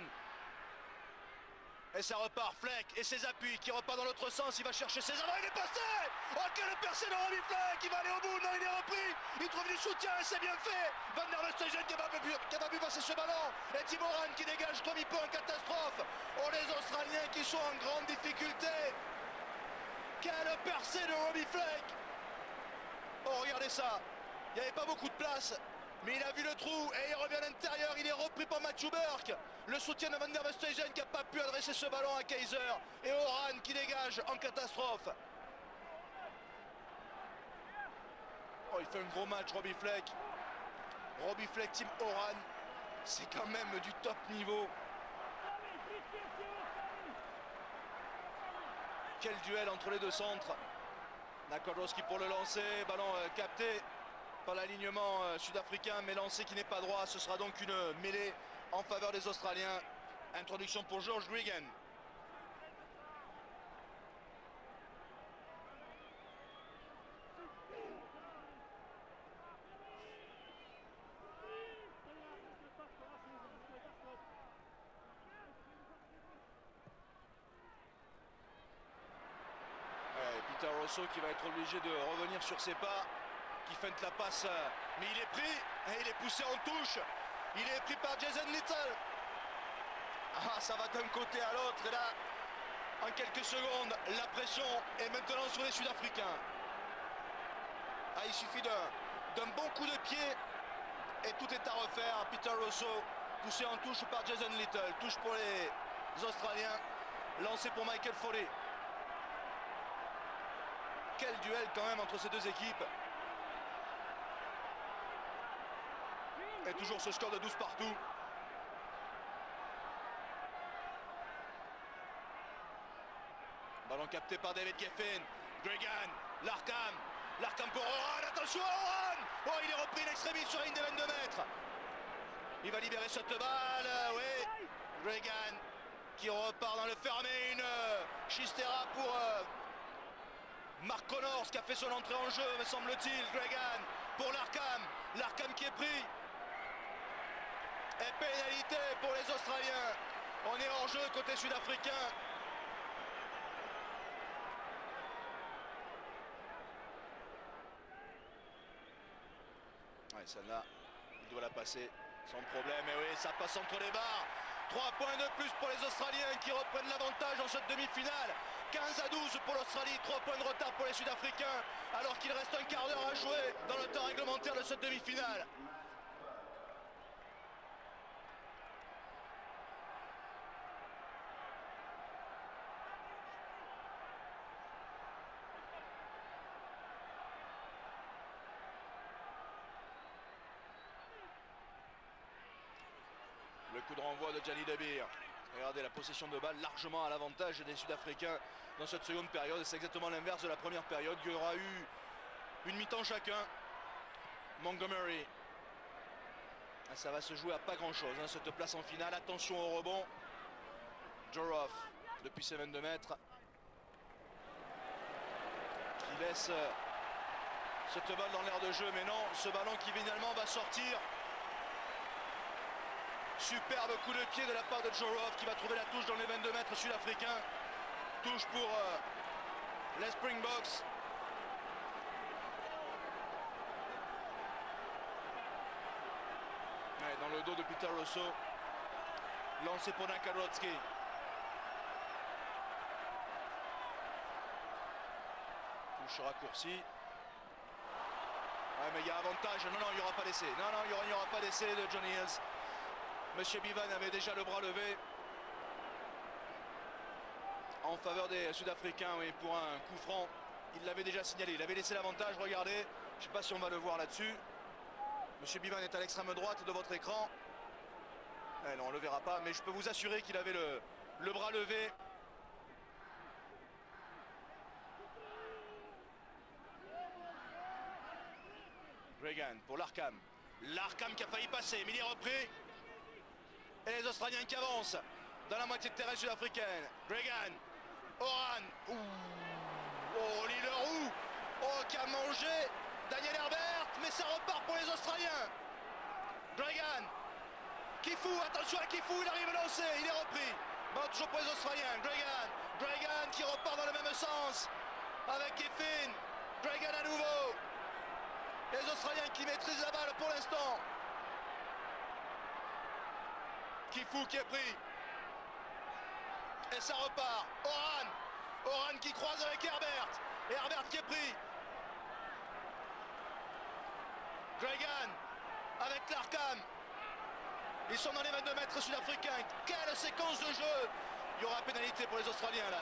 Et ça repart. Fleck et ses appuis qui repart dans l'autre sens. Il va chercher ses avants. Il est passé. Oh quelle percée de Robbie Fleck. Il va aller au bout. Non, il est repris. Il trouve du soutien et c'est bien fait. Van der Westhuizen qui n'a pas pu passer ce ballon. Et Tim Horan qui dégage comme il peut en catastrophe. Oh les Australiens qui sont en grande difficulté. Quelle percée de Robbie Fleck. Oh regardez ça. Il n'y avait pas beaucoup de place. Mais il a vu le trou et il revient à l'intérieur. Il est repris par Matthew Burke. Le soutien de Van der Westhuizen qui n'a pas pu adresser ce ballon à Kaiser. Et Horan qui dégage en catastrophe. Oh, il fait un gros match, Robbie Fleck. Robbie Fleck, Tim Horan. C'est quand même du top niveau. Quel duel entre les deux centres. Nakarotsky pour le lancer. Ballon capté par l'alignement sud-africain, mais lancé qui n'est pas droit. Ce sera donc une mêlée en faveur des Australiens. Introduction pour George Gregan. Peter Rosso qui va être obligé de revenir sur ses pas. Qui feinte la passe, mais il est pris et il est poussé en touche. Il est pris par Jason Little. Ah, ça va d'un côté à l'autre et là, en quelques secondes, la pression est maintenant sur les Sud-Africains. Ah, il suffit d'un bon coup de pied et tout est à refaire. Peter Rosso poussé en touche par Jason Little. Touche pour les Australiens, lancé pour Michael Foley. Quel duel quand même entre ces deux équipes. Et toujours ce score de 12 partout. Ballon capté par David Geffen. Gregan, l'Arkham pour Horan. Attention à Horan. Oh, il est repris l'extrémiste sur la ligne des 22 mètres. Il va libérer cette balle. Oui, Gregan qui repart dans le fermé. Une chistera pour Mark Connors qui a fait son entrée en jeu, me semble-t-il. Gregan pour l'Arkham qui est pris. Et pénalité pour les Australiens. On est hors jeu côté sud-africain. Ouais, celle-là, il doit la passer sans problème. Et oui, ça passe entre les barres. 3 points de plus pour les Australiens qui reprennent l'avantage dans cette demi-finale. 15-12 pour l'Australie, 3 points de retard pour les Sud-Africains, alors qu'il reste un quart d'heure à jouer dans le temps réglementaire de cette demi-finale. Le coup de renvoi de Gianni Debir. Regardez la possession de balle largement à l'avantage des Sud-Africains dans cette seconde période. C'est exactement l'inverse de la première période. Il y aura eu une mi-temps chacun. Montgomery. Ça va se jouer à pas grand-chose, hein, cette place en finale. Attention au rebond. Joroff, depuis ses 22 mètres. Qui laisse cette balle dans l'air de jeu. Mais non, ce ballon qui finalement va sortir. Superbe coup de pied de la part de Joroff qui va trouver la touche dans les 22 mètres sud-africains. Touche pour les Springboks. Ouais, dans le dos de Peter Rosso. Lancé pour Nakarotsky. Touche raccourci. Ouais, mais il y a avantage. Non, non, il n'y aura pas d'essai. Non, non, il n'y aura pas d'essai de Johnny Hills. Monsieur Bivan avait déjà le bras levé en faveur des Sud-Africains, oui, pour un coup franc. Il l'avait déjà signalé, il avait laissé l'avantage, regardez. Je ne sais pas si on va le voir là-dessus. Monsieur Bivan est à l'extrême droite de votre écran. Eh non, on ne le verra pas, mais je peux vous assurer qu'il avait le bras levé. Reagan pour l'Arkham. L'Arkham qui a failli passer, mais il est repris. Et les Australiens qui avancent dans la moitié de terrain sud-africaine. Reagan, Oran, oh Leroux, oh qui a mangé Daniel Herbert, mais ça repart pour les Australiens. Reagan, Kifu, attention à Kifu, il arrive à lancer, il est repris. Bon, toujours pour les Australiens. Reagan qui repart dans le même sens avec Kiffin. Reagan à nouveau. Les Australiens qui maîtrisent la balle pour l'instant. Kifu qui est pris. Et ça repart. Oran qui croise avec Herbert. Et Herbert qui est pris. Reagan avec l'Arkham. Ils sont dans les 22 mètres sud-africains. Quelle séquence de jeu. Il y aura pénalité pour les Australiens là.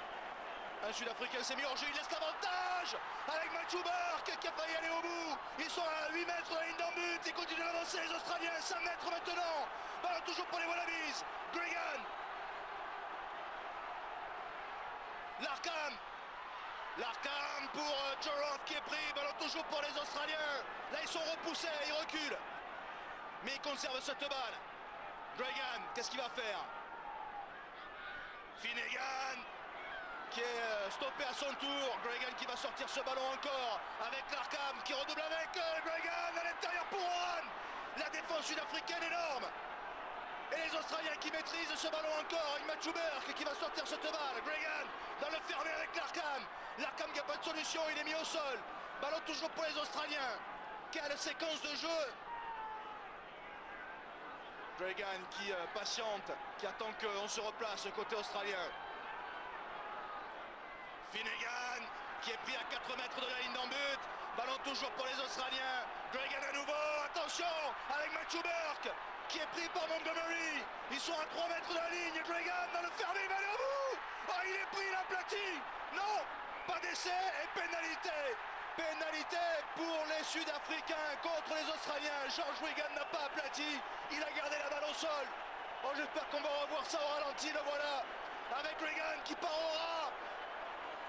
Un Sud-Africain s'est mis hors jeu, il laisse l'avantage avec Matthew Burke qui a failli aller au bout. Ils sont à 8 mètres de la ligne d'en but. Ils continuent d'avancer les Australiens. 5 mètres maintenant. Ballon toujours pour les Wallabies. Gregan. L'Arkham pour Joroff qui est pris. Ballon toujours pour les Australiens. Là ils sont repoussés, ils reculent. Mais ils conservent cette balle. Gregan, qu'est-ce qu'il va faire? Finnegan qui est stoppé à son tour. Gregan qui va sortir ce ballon encore avec l'Arkham qui redouble avec Gregan à l'intérieur pour Oran. La défense sud-africaine énorme. Et les Australiens qui maîtrisent ce ballon encore avec Matthew Burke qui va sortir cette balle. Gregan dans le fermé avec l'Arkham. L'Arkham qui n'a pas de solution, il est mis au sol. Ballon toujours pour les Australiens. Quelle séquence de jeu. Gregan qui patiente, qui attend qu'on se replace côté australien. Finnegan qui est pris à 4 mètres de la ligne d'en but. Ballon toujours pour les Australiens. Gregan à nouveau, attention avec Matthew Burke qui est pris par Montgomery. Ils sont à 3 mètres de la ligne. Gregan dans le fermé, il va aller au bout. Oh, il est pris, il a aplati. Non, pas d'essai et pénalité. Pénalité pour les Sud-Africains contre les Australiens. George Reagan n'a pas aplati. Il a gardé la balle au sol. Oh, j'espère qu'on va revoir ça au ralenti. Le voilà avec Reagan qui part au ras.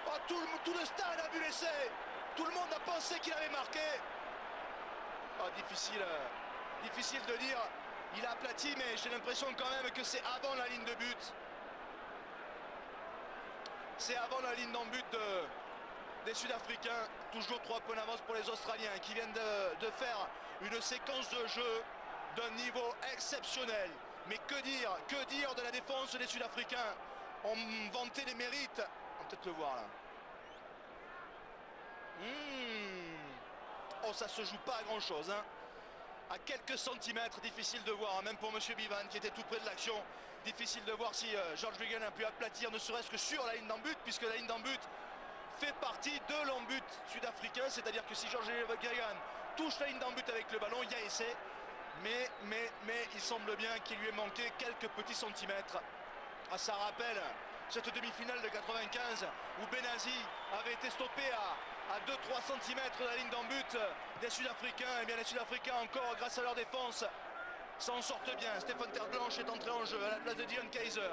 Oh, tout le stade a vu l'essai. Tout le monde a pensé qu'il avait marqué. Oh, difficile de dire. Il a aplati, mais j'ai l'impression quand même que c'est avant la ligne de but. C'est avant la ligne d'en but des Sud-Africains. Toujours 3 points d'avance pour les Australiens qui viennent de faire une séquence de jeu d'un niveau exceptionnel. Mais que dire de la défense des Sud-Africains? On vantait les mérites. On va peut-être le voir là. Oh, ça se joue pas à grand chose, hein. À quelques centimètres, difficile de voir, hein, même pour Monsieur Bivan qui était tout près de l'action. Difficile de voir si George Weigand a pu aplatir, ne serait-ce que sur la ligne d'en but, puisque la ligne d'en but fait partie de l'en-but sud-africain. C'est-à-dire que si George Weigand touche la ligne d'en but avec le ballon, il y a essai. Mais il semble bien qu'il lui ait manqué quelques petits centimètres. Ah, ça rappelle cette demi-finale de 95 où Benazi avait été stoppé à 2-3 cm de la ligne d'en but des Sud-Africains. Et bien les Sud-Africains encore, grâce à leur défense, s'en sortent bien. Stéphane Terblanche est entré en jeu à la place de Dion Kaiser.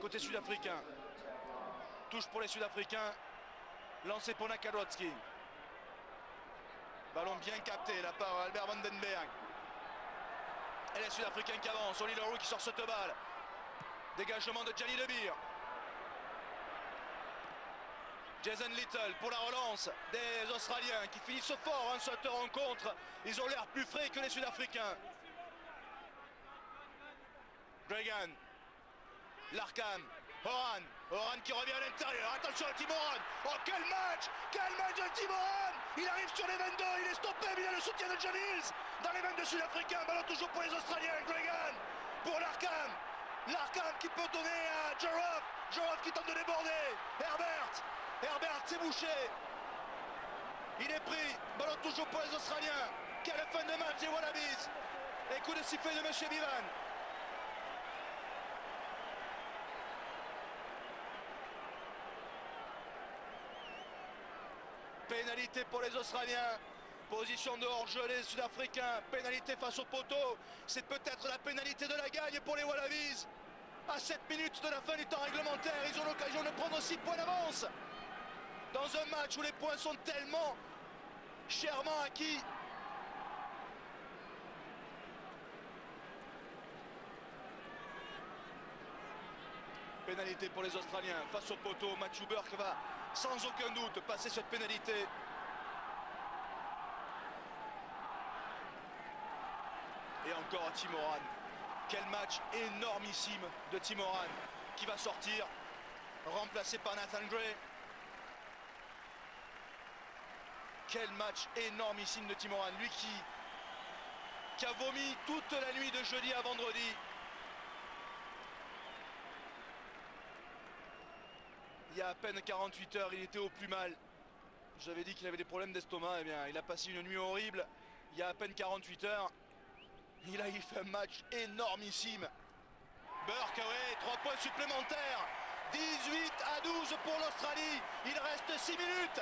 Côté sud-africain. Touche pour les Sud-Africains. Lancé pour Nakalotsky. Ballon bien capté là par Albert Vandenberg. Et les Sud-Africains qui avancent. Oli Leroux qui sort cette balle. Dégagement de Gianni Lebir. Jason Little pour la relance des Australiens qui finissent fort hein, cette rencontre. Ils ont l'air plus frais que les Sud-Africains. Gregan. Larkham. Horan qui revient à l'intérieur. Attention à Timoran. Oh quel match de Timoran. Il arrive sur les 22. Il est stoppé mais il a le soutien de John Hills. Dans les 22 Sud-Africains. Ballon toujours pour les Australiens. Gregan pour Larkham. Larkham qui peut donner à Jarov. Jarov qui tente de déborder. Herbert s'est bouché. Il est pris. Ballon toujours pour les Australiens. Quelle fin de match des Wallabies. Et coup de sifflet de Monsieur Bivan. Pénalité pour les Australiens. Position de hors-jeu des Sud-Africains. Pénalité face au poteau. C'est peut-être la pénalité de la gagne pour les Wallabies. À 7 minutes de la fin du temps réglementaire, ils ont l'occasion de prendre 6 points d'avance. Dans un match où les points sont tellement chèrement acquis. Pénalité pour les Australiens face au poteau. Matthew Burke va sans aucun doute passer cette pénalité. Et encore Timoran. Quel match énormissime de Timoran qui va sortir, remplacé par Nathan Gray. Quel match énormissime de Timoran, lui qui a vomi toute la nuit de jeudi à vendredi. Il y a à peine 48 heures, il était au plus mal. J'avais dit qu'il avait des problèmes d'estomac, eh bien il a passé une nuit horrible. Il y a à peine 48 heures. Il fait un match énormissime. Burke, ouais, 3 points supplémentaires. 18-12 pour l'Australie. Il reste 6 minutes.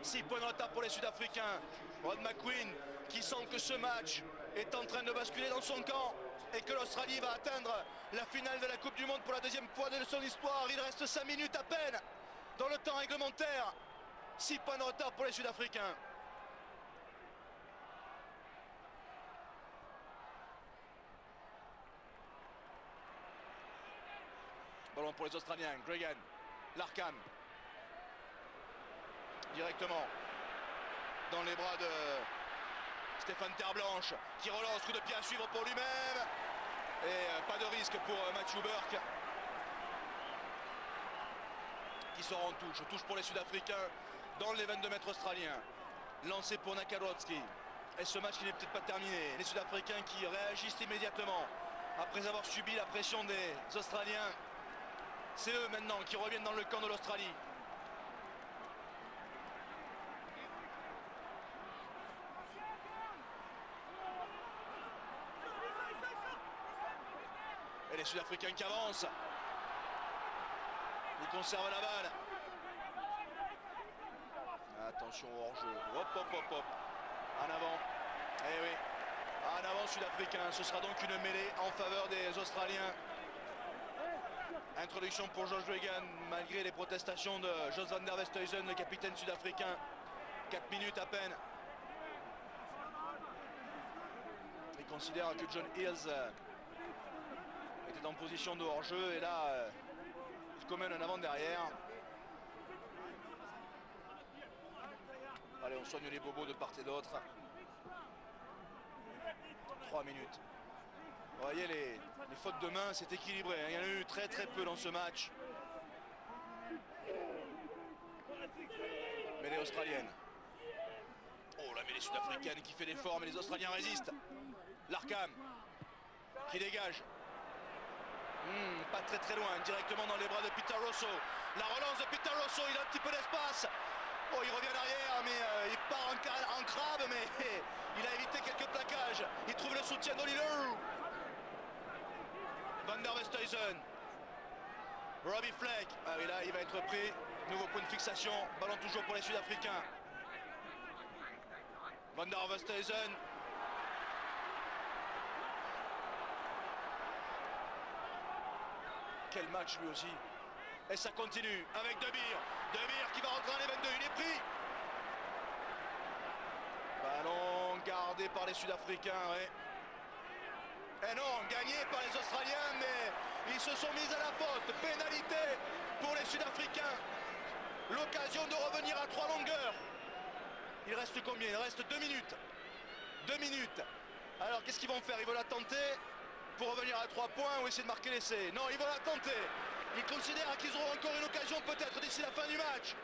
6 points de retard pour les Sud-Africains. Rod McQueen qui sent que ce match est en train de basculer dans son camp et que l'Australie va atteindre la finale de la Coupe du Monde pour la deuxième fois de son histoire. Il reste 5 minutes à peine dans le temps réglementaire. 6 points de retard pour les Sud-Africains. Ballon pour les Australiens. Gregan. Larkham. Directement dans les bras de Stéphane Terblanche qui relance, coup de pied à suivre pour lui-même. Et pas de risque pour Matthew Burke qui sort en touche. Touche pour les Sud-Africains dans les 22 mètres australiens. Lancé pour Nakalotsky. Et ce match qui n'est peut-être pas terminé. Les Sud-Africains qui réagissent immédiatement après avoir subi la pression des Australiens. C'est eux maintenant qui reviennent dans le camp de l'Australie. Et les Sud-Africains qui avancent. Ils conservent la balle. Attention au hors-jeu. Hop, hop, hop, hop. En avant. Eh oui. En avant Sud-Africain. Ce sera donc une mêlée en faveur des Australiens. Introduction pour George Weigand malgré les protestations de Jos van der Westhuizen, le capitaine sud-africain. 4 minutes à peine. Il considère que John Hills était en position de hors-jeu et là il commet un avant-derrière. Allez, on soigne les bobos de part et d'autre. 3 minutes. Vous voyez, les fautes de main, c'est équilibré. Il y en a eu très peu dans ce match. Mais les Australiennes. Oh là, mais les Sud-Africaines qui fait l'effort, mais les Australiens résistent. Larkham qui dégage. Pas très loin, directement dans les bras de Peter Rosso. La relance de Peter Rosso, il a un petit peu d'espace. Oh, il revient en arrière, mais il part en crabe, mais il a évité quelques plaquages. Il trouve le soutien d'Oliver. Van der Westhuizen. Robbie Fleck. Ah oui, là, il va être pris. Nouveau point de fixation. Ballon toujours pour les Sud-Africains. Van der Westhuizen. Quel match lui aussi. Et ça continue avec De Beer. De Beer qui va rentrer dans les 22. Il est pris. Ballon gardé par les Sud-Africains. Ouais. Et non, gagné par les Australiens, mais ils se sont mis à la faute. Pénalité pour les Sud-Africains. L'occasion de revenir à 3 longueurs. Il reste combien? Il reste 2 minutes. 2 minutes. Alors qu'est-ce qu'ils vont faire? Ils vont la tenter pour revenir à 3 points ou essayer de marquer l'essai? Non, ils vont la tenter. Ils considèrent qu'ils auront encore une occasion peut-être d'ici la fin du match.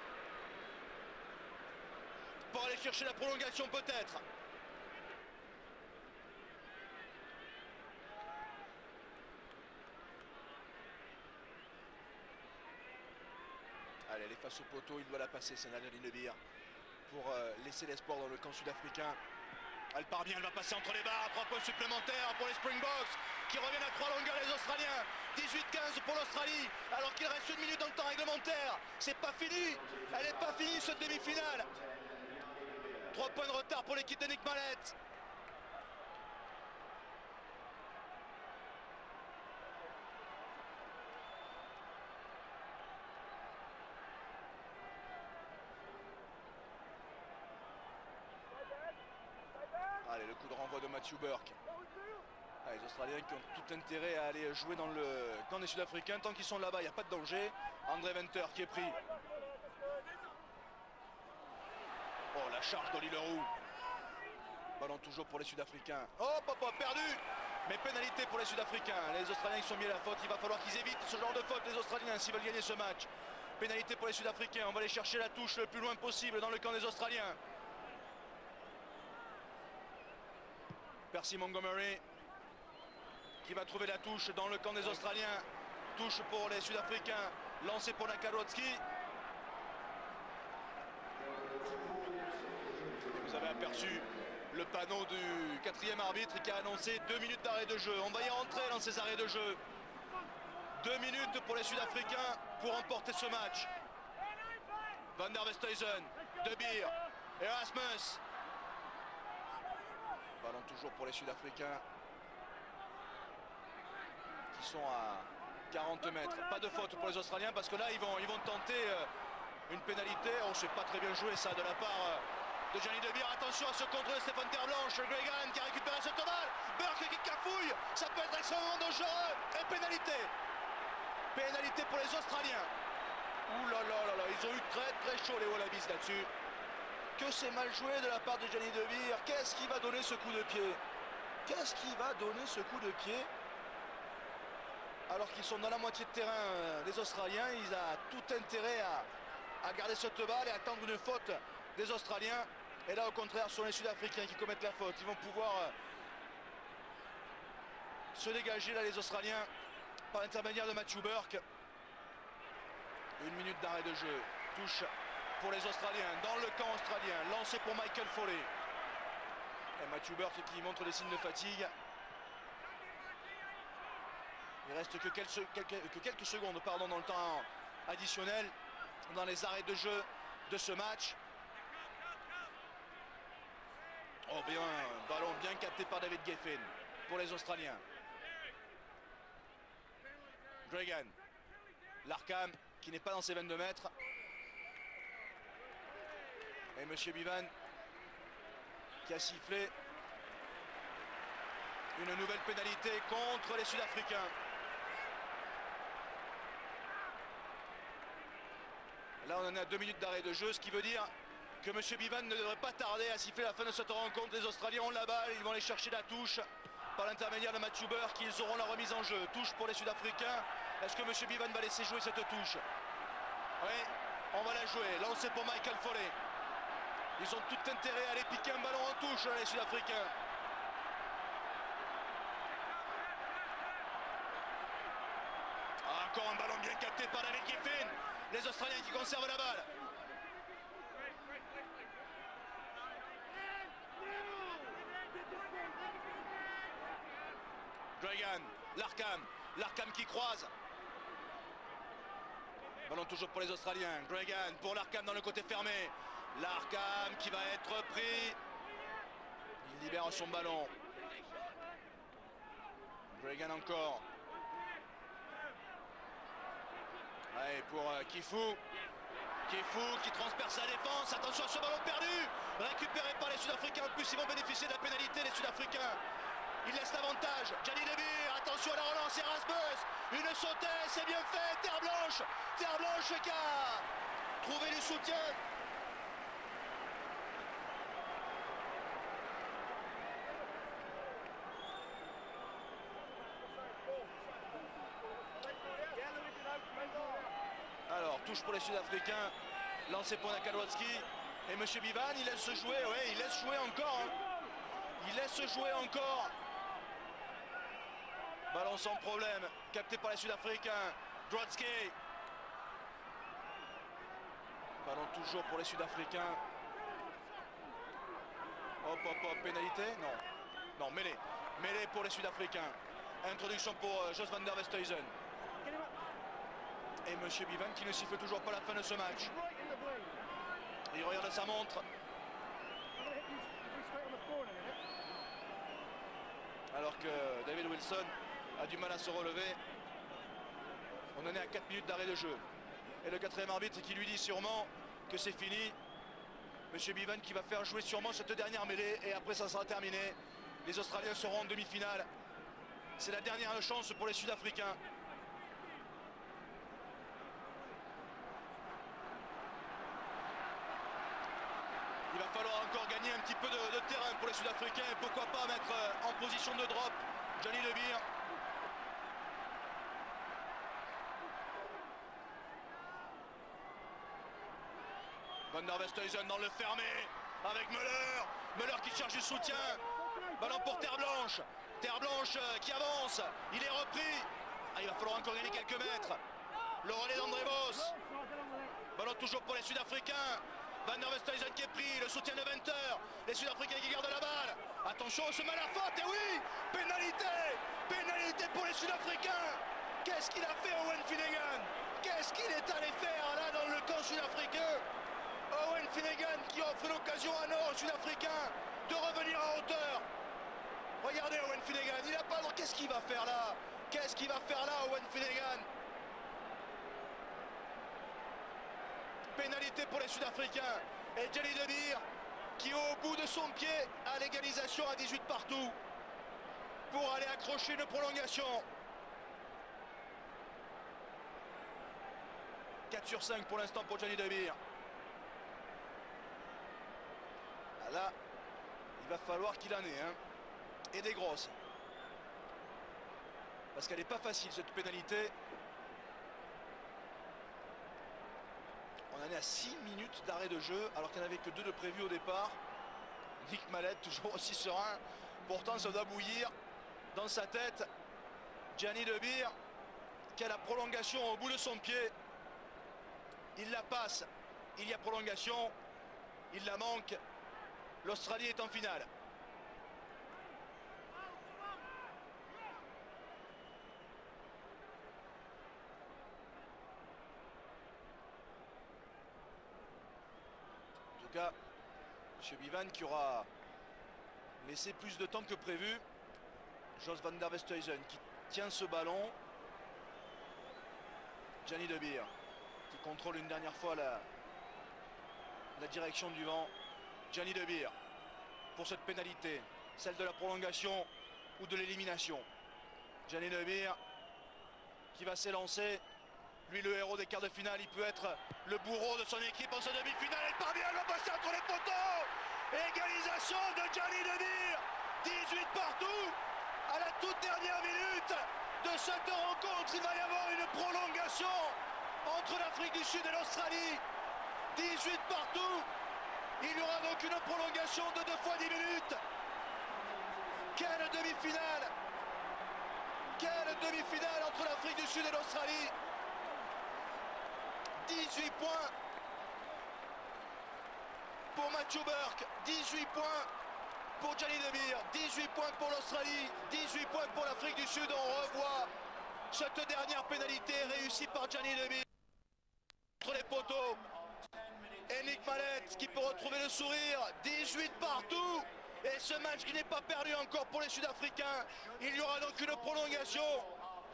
Pour aller chercher la prolongation peut-être. Allez, elle est face au poteau, il doit la passer, c'est Nadine De Beer, pour laisser l'espoir dans le camp sud-africain. Elle part bien, elle va passer entre les barres, 3 points supplémentaires pour les Springboks, qui reviennent à 3 longueurs les Australiens. 18-15 pour l'Australie, alors qu'il reste 1 minute dans le temps réglementaire. C'est pas fini, elle n'est pas finie cette demi-finale. 3 points de retard pour l'équipe de Nick Mallett. Allez, le coup de renvoi de Matthew Burke. Ah, les Australiens qui ont tout intérêt à aller jouer dans le camp des Sud-Africains. Tant qu'ils sont là-bas, il n'y a pas de danger. André Venter qui est pris. Oh, la charge d'Oli Leroux. Ballon toujours pour les Sud-Africains. Oh, papa, perdu. Mais pénalité pour les Sud-Africains. Les Australiens ils sont mis à la faute. Il va falloir qu'ils évitent ce genre de faute, les Australiens, s'ils veulent gagner ce match. Pénalité pour les Sud-Africains. On va aller chercher la touche le plus loin possible dans le camp des Australiens. Percy Montgomery qui va trouver la touche dans le camp des Australiens. Touche pour les Sud-Africains. Lancé pour Nakarotsky. Vous avez aperçu le panneau du 4e arbitre qui a annoncé 2 minutes d'arrêt de jeu. On va y rentrer dans ces arrêts de jeu. 2 minutes pour les Sud-Africains pour remporter ce match. Van der Westhuizen, De Beer, Erasmus. Ballon toujours pour les Sud-Africains qui sont à 40 mètres. Pas de faute pour les Australiens parce que là ils vont tenter une pénalité. Oh, c'est pas très bien joué ça de la part de Gianni De Beer. Attention à ce contrôle de Stéphane Terblanche. Gregan qui a récupéré cette balle. Burke qui cafouille. Ça peut être extrêmement dangereux. Et pénalité. Pénalité pour les Australiens. Ouh là là là là. Ils ont eu très chaud les Wallabies là-dessus. Que c'est mal joué de la part de Gianni De Beer. Qu'est-ce qui va donner ce coup de pied? Qu'est-ce qui va donner ce coup de pied? Alors qu'ils sont dans la moitié de terrain, les Australiens, ils ont tout intérêt à garder cette balle et attendre une faute des Australiens. Et là, au contraire, ce sont les Sud-Africains qui commettent la faute. Ils vont pouvoir se dégager, là, les Australiens, par l'intermédiaire de Matthew Burke. 1 minute d'arrêt de jeu. Touche pour les Australiens, dans le camp australien, lancé pour Michael Foley. Et Matthew Burke qui montre des signes de fatigue. Il reste que quelques secondes pardon, dans le temps additionnel, dans les arrêts de jeu de ce match. Oh bien, ballon bien capté par David Geffen pour les Australiens. Gregan, Larkham qui n'est pas dans ses 22 mètres. Et Monsieur Bivan qui a sifflé une nouvelle pénalité contre les Sud-Africains. Là on en est à 2 minutes d'arrêt de jeu, ce qui veut dire que M. Bivan ne devrait pas tarder à siffler la fin de cette rencontre. Les Australiens ont la balle, ils vont aller chercher la touche par l'intermédiaire de Matthew Burke. Ils auront la remise en jeu. Touche pour les Sud-Africains. Est-ce que M. Bivan va laisser jouer cette touche? Oui, on va la jouer. Lancé pour Michael Foley. Ils ont tout intérêt à aller piquer un ballon en touche, les Sud-Africains. Encore un ballon bien capté par David Giffin. Les Australiens qui conservent la balle. Gregan, Larkham qui croise. Ballon toujours pour les Australiens. Gregan pour Larkham dans le côté fermé. Larkham qui va être pris. Il libère son ballon. Gregan encore. Ouais, pour Kifu. Kifu qui transperce la défense. Attention à ce ballon perdu. Récupéré par les Sud-Africains. En plus, ils vont bénéficier de la pénalité, les Sud-Africains. Il laisse l'avantage. Gianni Debir, attention à la relance. Erasmus. Une sautée, c'est bien fait. Terre Blanche qui a trouvé du soutien. Alors, touche pour les Sud-Africains. Lancé pour Nakaloski. Et M. Bivan, il laisse jouer. Ouais, il laisse jouer encore. Hein. Il laisse jouer encore. Ballon sans problème. Capté par les Sud-Africains. Drotsky. Ballon toujours pour les Sud-Africains. Hop, pénalité? Non. Non, mêlée. Mêlée pour les Sudafricains. Introduction pour Jos van der Westhuizen. Et M. Bivan qui ne siffle toujours pas la fin de ce match. Il regarde sa montre. Alors que David Wilson a du mal à se relever. On en est à 4 minutes d'arrêt de jeu. Et le quatrième arbitre qui lui dit sûrement que c'est fini. M. Bivan qui va faire jouer sûrement cette dernière mêlée. Et après ça sera terminé. Les Australiens seront en demi-finale. C'est la dernière chance pour les Sud-Africains. Il va falloir encore gagner un petit peu de terrain pour les Sud-Africains. Et pourquoi pas mettre en position de drop Gianni Debir. Van der Westhuizen dans le fermé avec Müller. Müller qui cherche du soutien. Ballon pour Terre Blanche. Terre Blanche qui avance. Il est repris. Il va falloir encore gagner quelques mètres. Le relais d'André Vos. Ballon toujours pour les Sud-Africains. Van der Westhuizen qui est pris. Le soutien de Venter. Les Sud-Africains qui gardent la balle. Attention, on se met à la faute. Et oui, pénalité. Pénalité pour les Sud-Africains. Qu'est-ce qu'il a fait Owen Finnegan? Qu'est-ce qu'il est allé faire là dans le camp sud-africain? Owen Finnegan qui offre l'occasion à nos Sud-Africains de revenir à hauteur. Regardez Owen Finnegan, il n'a pas le droit. Qu'est-ce qu'il va faire là? Qu'est-ce qu'il va faire là Owen Finnegan? Pénalité pour les Sud-Africains. Et Gianni Debir qui est au bout de son pied à l'égalisation à 18 partout pour aller accrocher une prolongation. 4 sur 5 pour l'instant pour Gianni Debir. Là, il va falloir qu'il en ait, hein. Et des grosses. Parce qu'elle n'est pas facile cette pénalité. On en est à 6 minutes d'arrêt de jeu alors qu'il n'y en avait que 2 de prévus au départ. Nick Mallett toujours aussi serein. Pourtant ça doit bouillir dans sa tête. Gianni Debir qui a la prolongation au bout de son pied. Il la passe. Il y a prolongation. Il la manque. L'Australie est en finale. En tout cas, M. Bivan qui aura laissé plus de temps que prévu. Jos van der Westhuizen qui tient ce ballon. Gianni Debir qui contrôle une dernière fois la direction du vent. Gianni Debir pour cette pénalité, celle de la prolongation ou de l'élimination. Gianni Debir qui va s'élancer. Lui, le héros des quarts de finale, il peut être le bourreau de son équipe en sa demi-finale. Il parvient à le passer entre les poteaux. Égalisation de Gianni Demir. 18 partout. À la toute dernière minute de cette rencontre, il va y avoir une prolongation entre l'Afrique du Sud et l'Australie. 18 partout. Il y aura donc une prolongation de 2 fois 10 minutes. Quelle demi-finale! Quelle demi-finale entre l'Afrique du Sud et l'Australie! 18 points pour Matthew Burke, 18 points pour Gianni Demir, 18 points pour l'Australie, 18 points pour l'Afrique du Sud. On revoit cette dernière pénalité réussie par Gianni Demir entre les poteaux. Et Nick Mallett qui peut retrouver le sourire. 18 partout. Et ce match qui n'est pas perdu encore pour les Sud-Africains. Il y aura donc une prolongation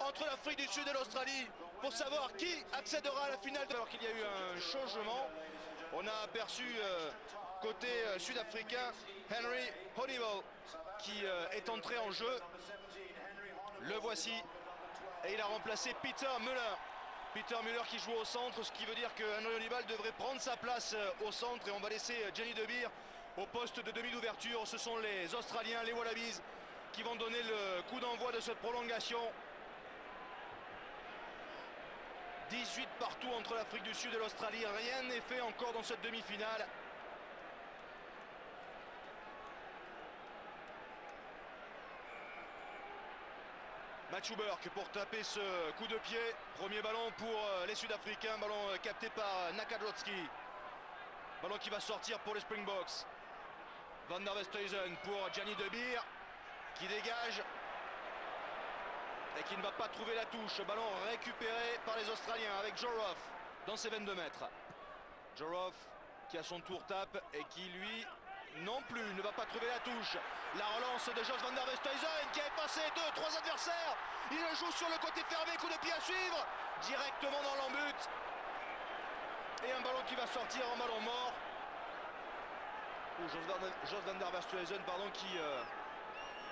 entre l'Afrique du Sud et l'Australie pour savoir qui accédera à la finale. Alors qu'il y a eu un changement, on a aperçu côté sud-africain Henry Honeywell qui est entré en jeu. Le voici. Et il a remplacé Peter Muller. Peter Muller qui joue au centre, ce qui veut dire que Henry Honeywell devrait prendre sa place au centre. Et on va laisser Gianni Demir au poste de demi d'ouverture. Ce sont les Australiens, les Wallabies, qui vont donner le coup d'envoi de cette prolongation. 18 partout entre l'Afrique du Sud et l'Australie. Rien n'est fait encore dans cette demi-finale. Matthew Burke pour taper ce coup de pied. Premier ballon pour les Sud-Africains. Ballon capté par Nakadrotsky. Ballon qui va sortir pour les Springboks. Van der Westhuizen pour Gianni Demir qui dégage et qui ne va pas trouver la touche. Ballon récupéré par les Australiens avec Joroff dans ses 22 mètres. Joroff qui à son tour tape et qui lui non plus ne va pas trouver la touche. La relance de Jos Van der Westhuizen qui a effacé 2-3 adversaires. Il le joue sur le côté fermé, coup de pied à suivre directement dans l'embut. Et un ballon qui va sortir en ballon mort. Jos Van der Westhuizen pardon, qui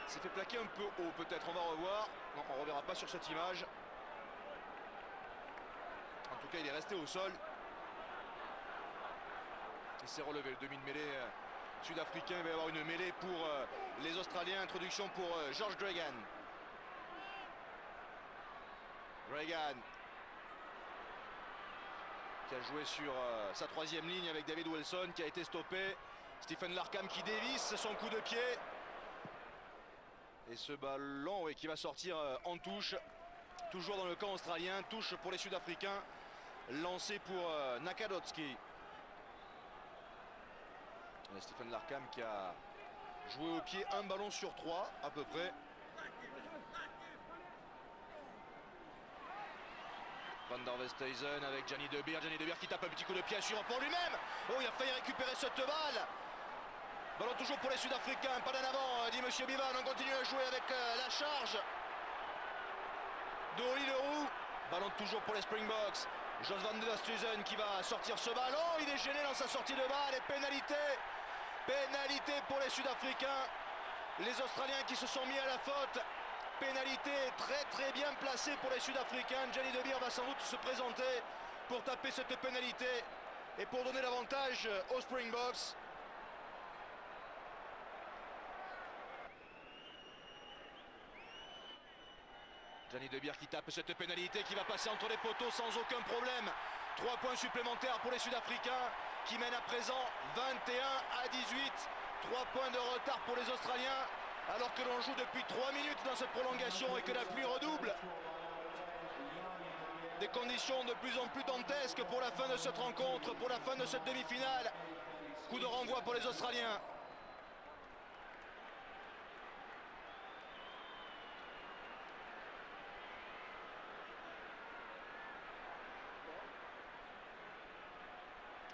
s'est fait plaquer un peu haut peut-être, on va revoir. Non, on ne reverra pas sur cette image. En tout cas il est resté au sol. Il s'est relevé, le demi de mêlée sud-africain. Il va y avoir une mêlée pour les Australiens. Introduction pour George Gregan. Gregan qui a joué sur sa troisième ligne avec David Wilson qui a été stoppé. Stephen Larkham qui dévisse son coup de pied. Et ce ballon oui, qui va sortir en touche. Toujours dans le camp australien. Touche pour les Sud-Africains. Lancé pour Nakadrotsky. Stephen Larkham qui a joué au pied un ballon sur 3 à peu près. Van der Westhuizen avec Gianni Demir. Gianni Demir qui tape un petit coup de pied à suivre pour lui-même. Oh, il a failli récupérer cette balle. Ballon toujours pour les Sud-Africains. Pas d'en avant, dit Monsieur Bivan. On continue à jouer avec la charge de Oli Leroux. Ballon toujours pour les Springboks. Jos Van der Westhuizen qui va sortir ce ballon. Il est gêné dans sa sortie de balle. Et pénalité. Pénalité pour les Sud-Africains. Les Australiens qui se sont mis à la faute. Pénalité très bien placée pour les Sud-Africains. Gianni Demir va sans doute se présenter pour taper cette pénalité et pour donner l'avantage aux Springboks. Gianni Demir qui tape cette pénalité qui va passer entre les poteaux sans aucun problème. 3 points supplémentaires pour les Sud-Africains qui mènent à présent 21-18. 3 points de retard pour les Australiens alors que l'on joue depuis 3 minutes dans cette prolongation et que la pluie redouble. Des conditions de plus en plus dantesques pour la fin de cette rencontre, pour la fin de cette demi-finale. Coup de renvoi pour les Australiens.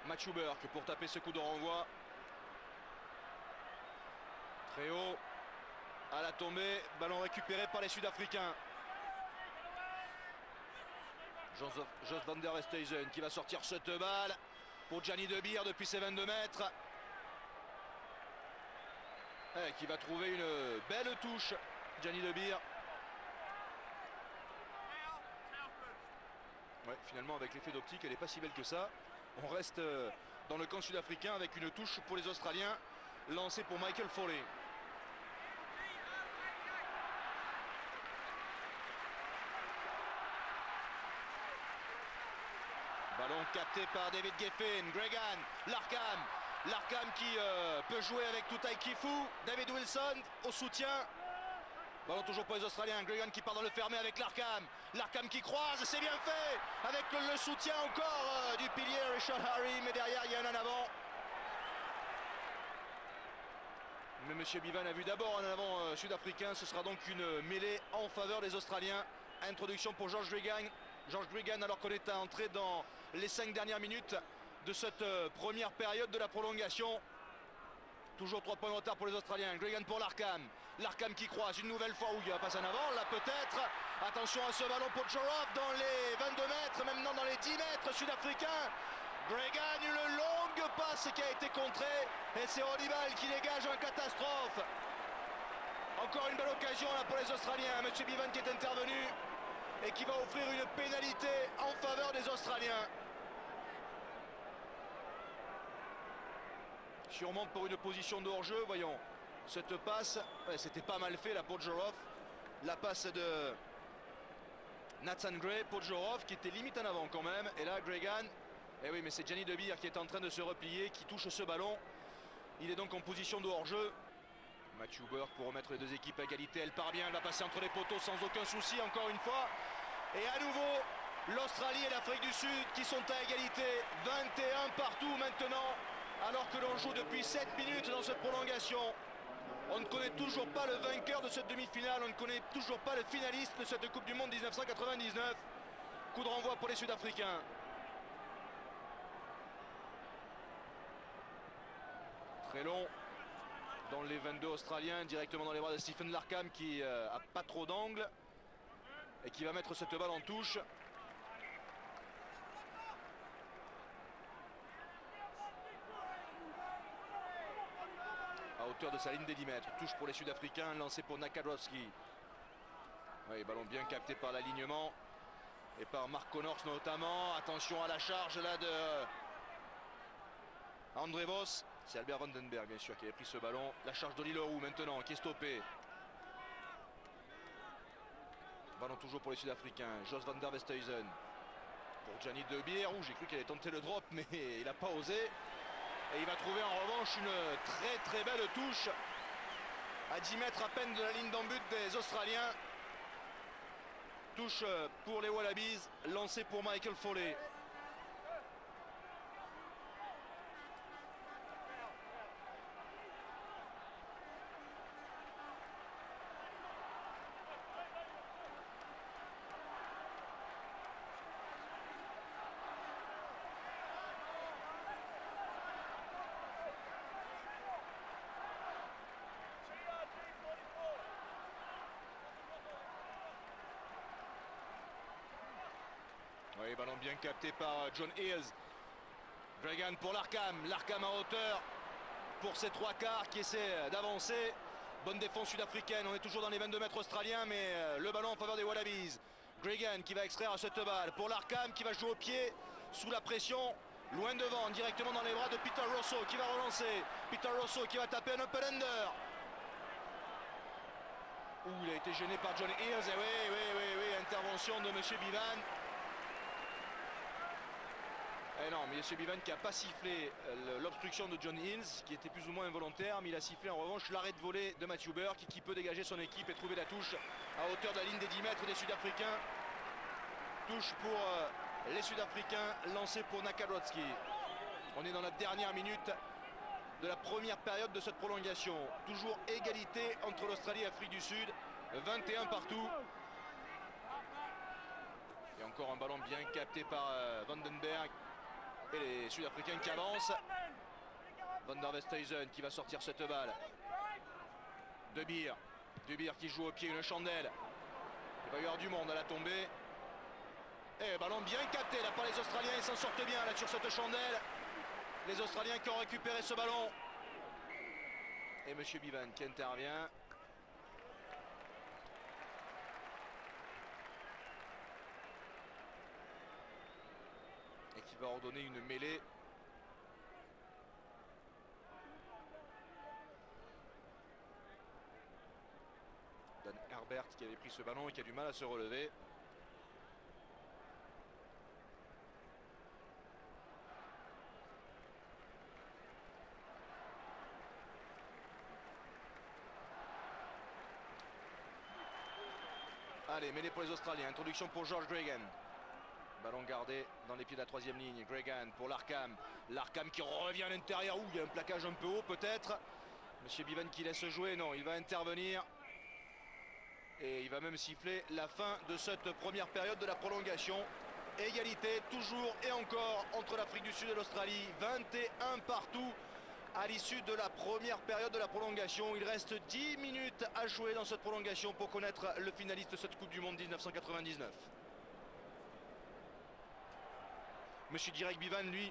Matthew Burke pour taper ce coup de renvoi. Très haut. À la tombée, ballon récupéré par les Sud-Africains. Jos Van der Westhuizen qui va sortir cette balle pour Gianni Demir depuis ses 22 mètres. Et qui va trouver une belle touche, Gianni Demir. Ouais, finalement avec l'effet d'optique, elle n'est pas si belle que ça. On reste dans le camp sud-africain avec une touche pour les Australiens, lancée pour Michael Foley. Ballon capté par David Geffen, Gregan, Larkham qui peut jouer avec Tutai Kifu, David Wilson au soutien. Ballon toujours pour les Australiens, Gregan qui part dans le fermé avec Larkham qui croise, c'est bien fait, avec le soutien encore du pilier Richard Harry, mais derrière il y a un en avant. Mais M. Bivan a vu d'abord un avant sud-africain, ce sera donc une mêlée en faveur des Australiens. Introduction pour George Gregan alors qu'on est entré dans les 5 dernières minutes de cette première période de la prolongation. Toujours 3 points de retard pour les Australiens. Gregan pour Larkham qui croise une nouvelle fois. Où il va passer en avant, là peut-être. Attention à ce ballon pour Jorov dans les 22 mètres, maintenant dans les 10 mètres sud-africains. Gregan, une longue passe qui a été contrée. Et c'est Rodibal qui dégage en catastrophe. Encore une belle occasion là pour les Australiens. M. Bivan qui est intervenu et qui va offrir une pénalité en faveur des Australiens. Sûrement pour une position de hors-jeu, voyons. Cette passe, ouais, c'était pas mal fait là pour Jorov. La passe de Nathan Gray pour Jorov qui était limite en avant quand même. Et là Gregan, et oui mais c'est Gianni De Beer qui est en train de se replier, qui touche ce ballon. Il est donc en position de hors-jeu. Matthew Burke pour remettre les deux équipes à égalité. Elle part bien, elle va passer entre les poteaux sans aucun souci encore une fois. Et à nouveau, l'Australie et l'Afrique du Sud qui sont à égalité. 21 partout maintenant, alors que l'on joue depuis 7 minutes dans cette prolongation. On ne connaît toujours pas le vainqueur de cette demi-finale, on ne connaît toujours pas le finaliste de cette Coupe du Monde 1999. Coup de renvoi pour les Sud-Africains. Très long dans les 22 Australiens, directement dans les bras de Stephen Larkham qui a pas trop d'angle et qui va mettre cette balle en touche. À hauteur de sa ligne des 10 mètres. Touche pour les Sud-Africains, lancé pour Nakadrowski. Oui, ballon bien capté par l'alignement et par Mark Connors notamment. Attention à la charge là de André Vos. C'est Albert Vandenberg bien sûr qui avait pris ce ballon. La charge d'Oli Leroux maintenant qui est stoppée. Ballon toujours pour les Sud-Africains. Jos van der Westhuizen pour Gianni De Beer. J'ai cru qu'il allait tenter le drop mais il n'a pas osé. Et il va trouver en revanche une très belle touche à 10 mètres à peine de la ligne d'en but des Australiens. Touche pour les Wallabies, lancé pour Michael Foley. Oui, ballon bien capté par John Eales. Gregan pour Larkham. Larkham à hauteur pour ses 3 quarts qui essaie d'avancer. Bonne défense sud-africaine. On est toujours dans les 22 mètres australiens, mais le ballon en faveur des Wallabies. Gregan qui va extraire cette balle pour Larkham qui va jouer au pied sous la pression. Loin devant, directement dans les bras de Peter Rosso qui va relancer. Peter Rosso qui va taper un open ender. Il a été gêné par John Eales. Et oui, intervention de M. Bivan. Eh non, mais M. Bivan qui n'a pas sifflé l'obstruction de John Eales, qui était plus ou moins involontaire, mais il a sifflé en revanche l'arrêt de volée de Matthew Burke, qui peut dégager son équipe et trouver la touche à hauteur de la ligne des 10 mètres des Sud-Africains. Touche pour les Sud-Africains, lancé pour Nakadrowski. On est dans la dernière minute de la première période de cette prolongation. Toujours égalité entre l'Australie et l'Afrique du Sud, 21 partout. Et encore un ballon bien capté par Vandenberg. Et les Sud-Africains qui avancent. Van der Westhuizen qui va sortir cette balle. De Beer qui joue au pied, une chandelle. Il va y avoir du monde à la tombée. Et ballon bien capté là par les Australiens. Ils s'en sortent bien là sur cette chandelle. Les Australiens qui ont récupéré ce ballon. Et M. Bivan qui intervient. et qui va ordonner une mêlée. Dan Herbert qui avait pris ce ballon et qui a du mal à se relever. Allez, mêlée pour les Australiens. Introduction pour George Gregan. Ballon gardé dans les pieds de la troisième ligne. Gregan pour Larkham. Larkham qui revient à l'intérieur. Ouh, il y a un plaquage un peu haut peut-être. Monsieur Bivan qui laisse jouer. Non, il va intervenir. Et il va même siffler la fin de cette première période de la prolongation. Égalité toujours et encore entre l'Afrique du Sud et l'Australie. 21 partout à l'issue de la première période de la prolongation. Il reste 10 minutes à jouer dans cette prolongation pour connaître le finaliste de cette Coupe du Monde 1999. Monsieur Direk Bivan, lui,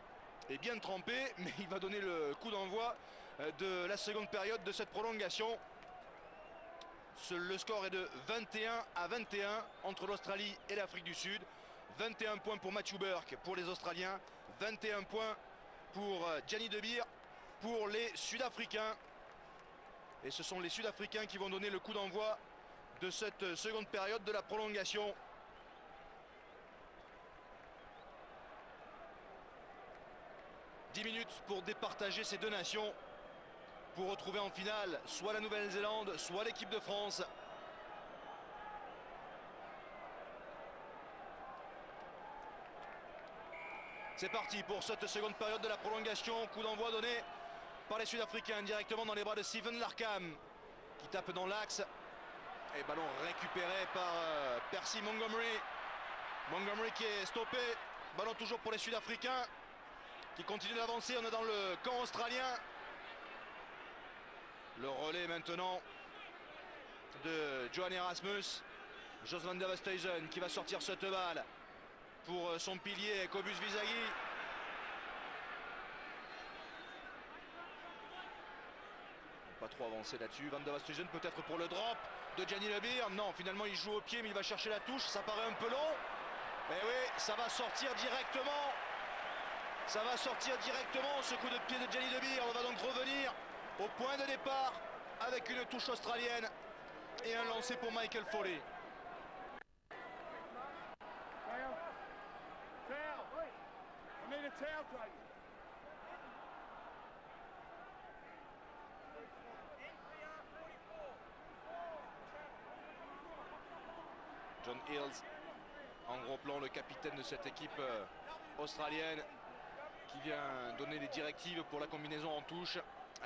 est bien trempé, mais il va donner le coup d'envoi de la seconde période de cette prolongation. Le score est de 21-21 entre l'Australie et l'Afrique du Sud. 21 points pour Matthew Burke pour les Australiens. 21 points pour Gianni De Beer pour les Sud-Africains. Et ce sont les Sud-Africains qui vont donner le coup d'envoi de cette seconde période de la prolongation. « 10 minutes pour départager ces deux nations, pour retrouver en finale soit la Nouvelle-Zélande, soit l'équipe de France. » C'est parti pour cette seconde période de la prolongation. Coup d'envoi donné par les Sud-Africains directement dans les bras de Stephen Larkham qui tape dans l'axe. Et ballon récupéré par Percy Montgomery. Montgomery qui est stoppé. Ballon toujours pour les Sud-Africains qui continuent d'avancer. On est dans le camp australien. Le relais maintenant de Johan Erasmus. Jos van der Westhuizen qui va sortir cette balle pour son pilier Cobus Visagi. Pas trop avancé là-dessus. Van der Westhuizen peut-être pour le drop de Gianni De Beer. Non, finalement il joue au pied mais il va chercher la touche. Ça paraît un peu long. Mais oui, ça va sortir directement. Ça va sortir directement ce coup de pied de Gianni De Beer. On va donc revenir au point de départ avec une touche australienne et un lancer pour Michael Foley. John Hills, en gros plan, le capitaine de cette équipe australienne qui vient donner les directives pour la combinaison en touche.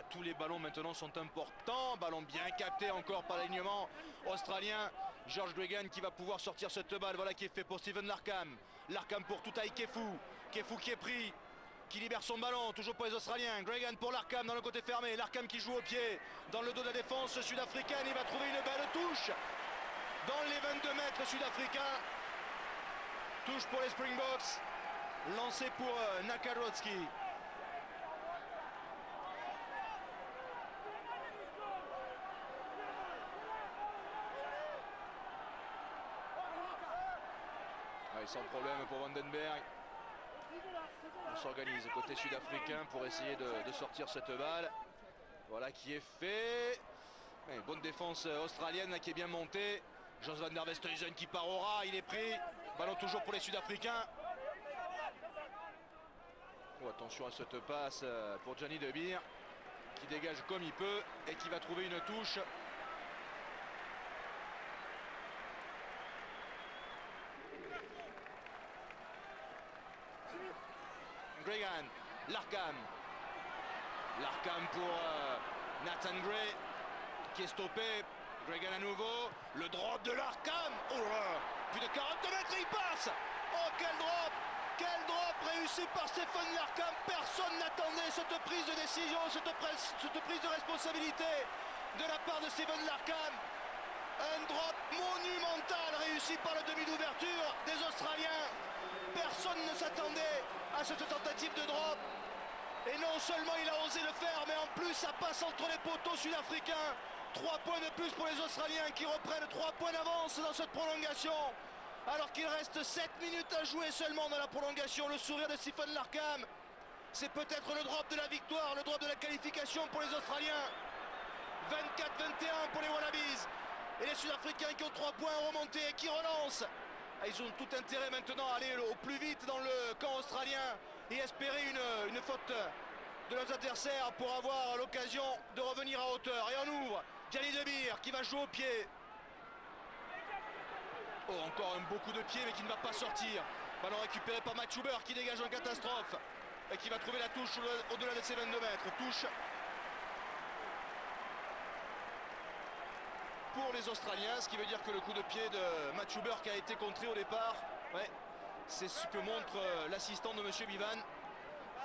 Tous les ballons maintenant sont importants. Ballon bien capté encore par l'alignement australien. George Gregan qui va pouvoir sortir cette balle. Voilà qui est fait pour Stephen Larkham. Larkham pour Tutai Kefu. Kefu qui est pris, qui libère son ballon, toujours pour les Australiens. Gregan pour Larkham dans le côté fermé. Larkham qui joue au pied dans le dos de la défense sud-africaine. Il va trouver une belle touche dans les 22 mètres sud-africains. Touche pour les Springboks. Lancé pour Nakarodski. Sans problème pour Vandenberg. On s'organise côté sud-africain pour essayer de sortir cette balle. Voilà qui est fait. Une bonne défense australienne là, qui est bien montée. Jos van der Westhuizen qui part au ras, il est pris. Ballon toujours pour les Sud-Africains. Oh, attention à cette passe pour Gianni De Beer qui dégage comme il peut et qui va trouver une touche. Gregan, Larkham. Larkham pour Nathan Gray qui est stoppé. Gregan à nouveau. Le drop de Larkham. Oh là, plus de 42 mètres, il passe. Oh quel drop! Quel drop réussi par Stephen Larkham. Personne n'attendait cette prise de décision, cette prise de responsabilité de la part de Stephen Larkham. Un drop monumental réussi par le demi d'ouverture des Australiens. Personne ne s'attendait à cette tentative de drop. Et non seulement il a osé le faire, mais en plus ça passe entre les poteaux sud-africains. 3 points de plus pour les Australiens qui reprennent 3 points d'avance dans cette prolongation. Alors qu'il reste 7 minutes à jouer seulement dans la prolongation. Le sourire de Stephen Larkham. C'est peut-être le drop de la victoire, le drop de la qualification pour les Australiens. 24-21 pour les Wallabies. Et les Sud-Africains qui ont 3 points remontés et qui relancent. Ils ont tout intérêt maintenant à aller au plus vite dans le camp australien et espérer une faute de leurs adversaires pour avoir l'occasion de revenir à hauteur. Et on ouvre Gianni De Beer qui va jouer au pied. Oh, encore un beau coup de pied mais qui ne va pas sortir. Ballon récupéré par Matt Schuber qui dégage en catastrophe et qui va trouver la touche au-delà de ses 22 mètres. Touche pour les Australiens, ce qui veut dire que le coup de pied de Matt Schuber qui a été contré au départ, ouais, c'est ce que montre l'assistant de Monsieur Bivan.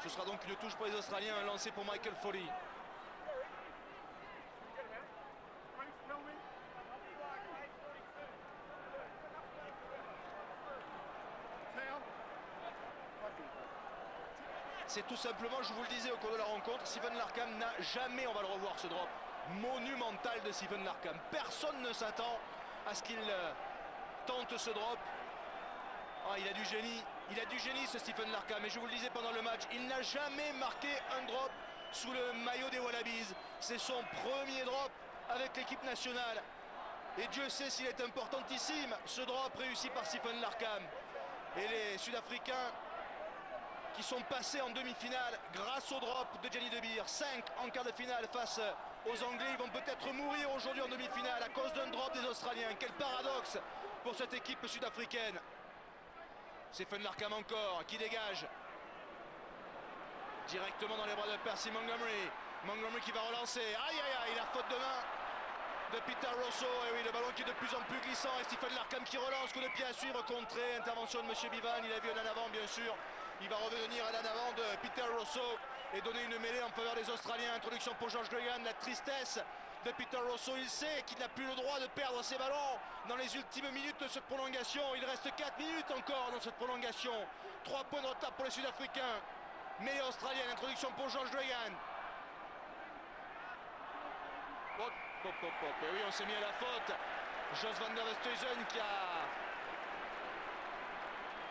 Ce sera donc une touche pour les Australiens, un lancé pour Michael Foley. C'est tout simplement, je vous le disais au cours de la rencontre, Stephen Larkham n'a jamais, on va le revoir ce drop monumental de Stephen Larkham. Personne ne s'attend à ce qu'il tente ce drop. Ah, il a du génie ce Stephen Larkham. Et je vous le disais pendant le match, il n'a jamais marqué un drop sous le maillot des Wallabies. C'est son premier drop avec l'équipe nationale. Et Dieu sait s'il est importantissime, ce drop réussi par Stephen Larkham. Et les Sud-Africains qui sont passés en demi-finale grâce au drop de Gianni De Beer. 5 en quart de finale face aux Anglais. Ils vont peut-être mourir aujourd'hui en demi-finale à cause d'un drop des Australiens. Quel paradoxe pour cette équipe sud-africaine. Stephen Larkham encore qui dégage directement dans les bras de Percy Montgomery. Montgomery qui va relancer. Aïe aïe aïe, la faute de main de Peter Rosso. Et oui, le ballon qui est de plus en plus glissant. Et Stephen Larkham qui relance. Coup de pied à suivre, contré. Intervention de Monsieur Bivan. Il a vu un en avant bien sûr. Il va revenir à l'en avant de Peter Rosso et donner une mêlée en faveur des Australiens. Introduction pour George Gregan. La tristesse de Peter Rosso. Il sait qu'il n'a plus le droit de perdre ses ballons dans les ultimes minutes de cette prolongation. Il reste 4 minutes encore dans cette prolongation. 3 points de retard pour les Sud-Africains. Mêlée australienne. Introduction pour George Gregan. Hop, hop, hop, hop. Et oui, on s'est mis à la faute. Jos van der Westhuizen qui a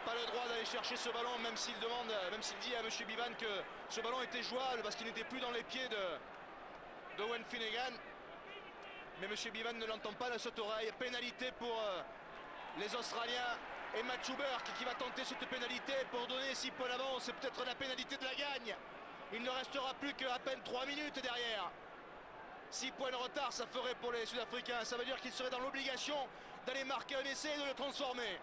pas le droit d'aller chercher ce ballon, même s'il demande, même s'il dit à M. Bivan que ce ballon était jouable parce qu'il n'était plus dans les pieds de Owen Finnegan. Mais M. Bivan ne l'entend pas de cette oreille. Pénalité pour les Australiens et Matt Schuber qui va tenter cette pénalité pour donner 6 points d'avance. C'est peut-être la pénalité de la gagne. Il ne restera plus qu'à peine 3 minutes derrière. 6 points de retard, ça ferait pour les Sud-Africains. Ça veut dire qu'ils seraient dans l'obligation d'aller marquer un essai et de le transformer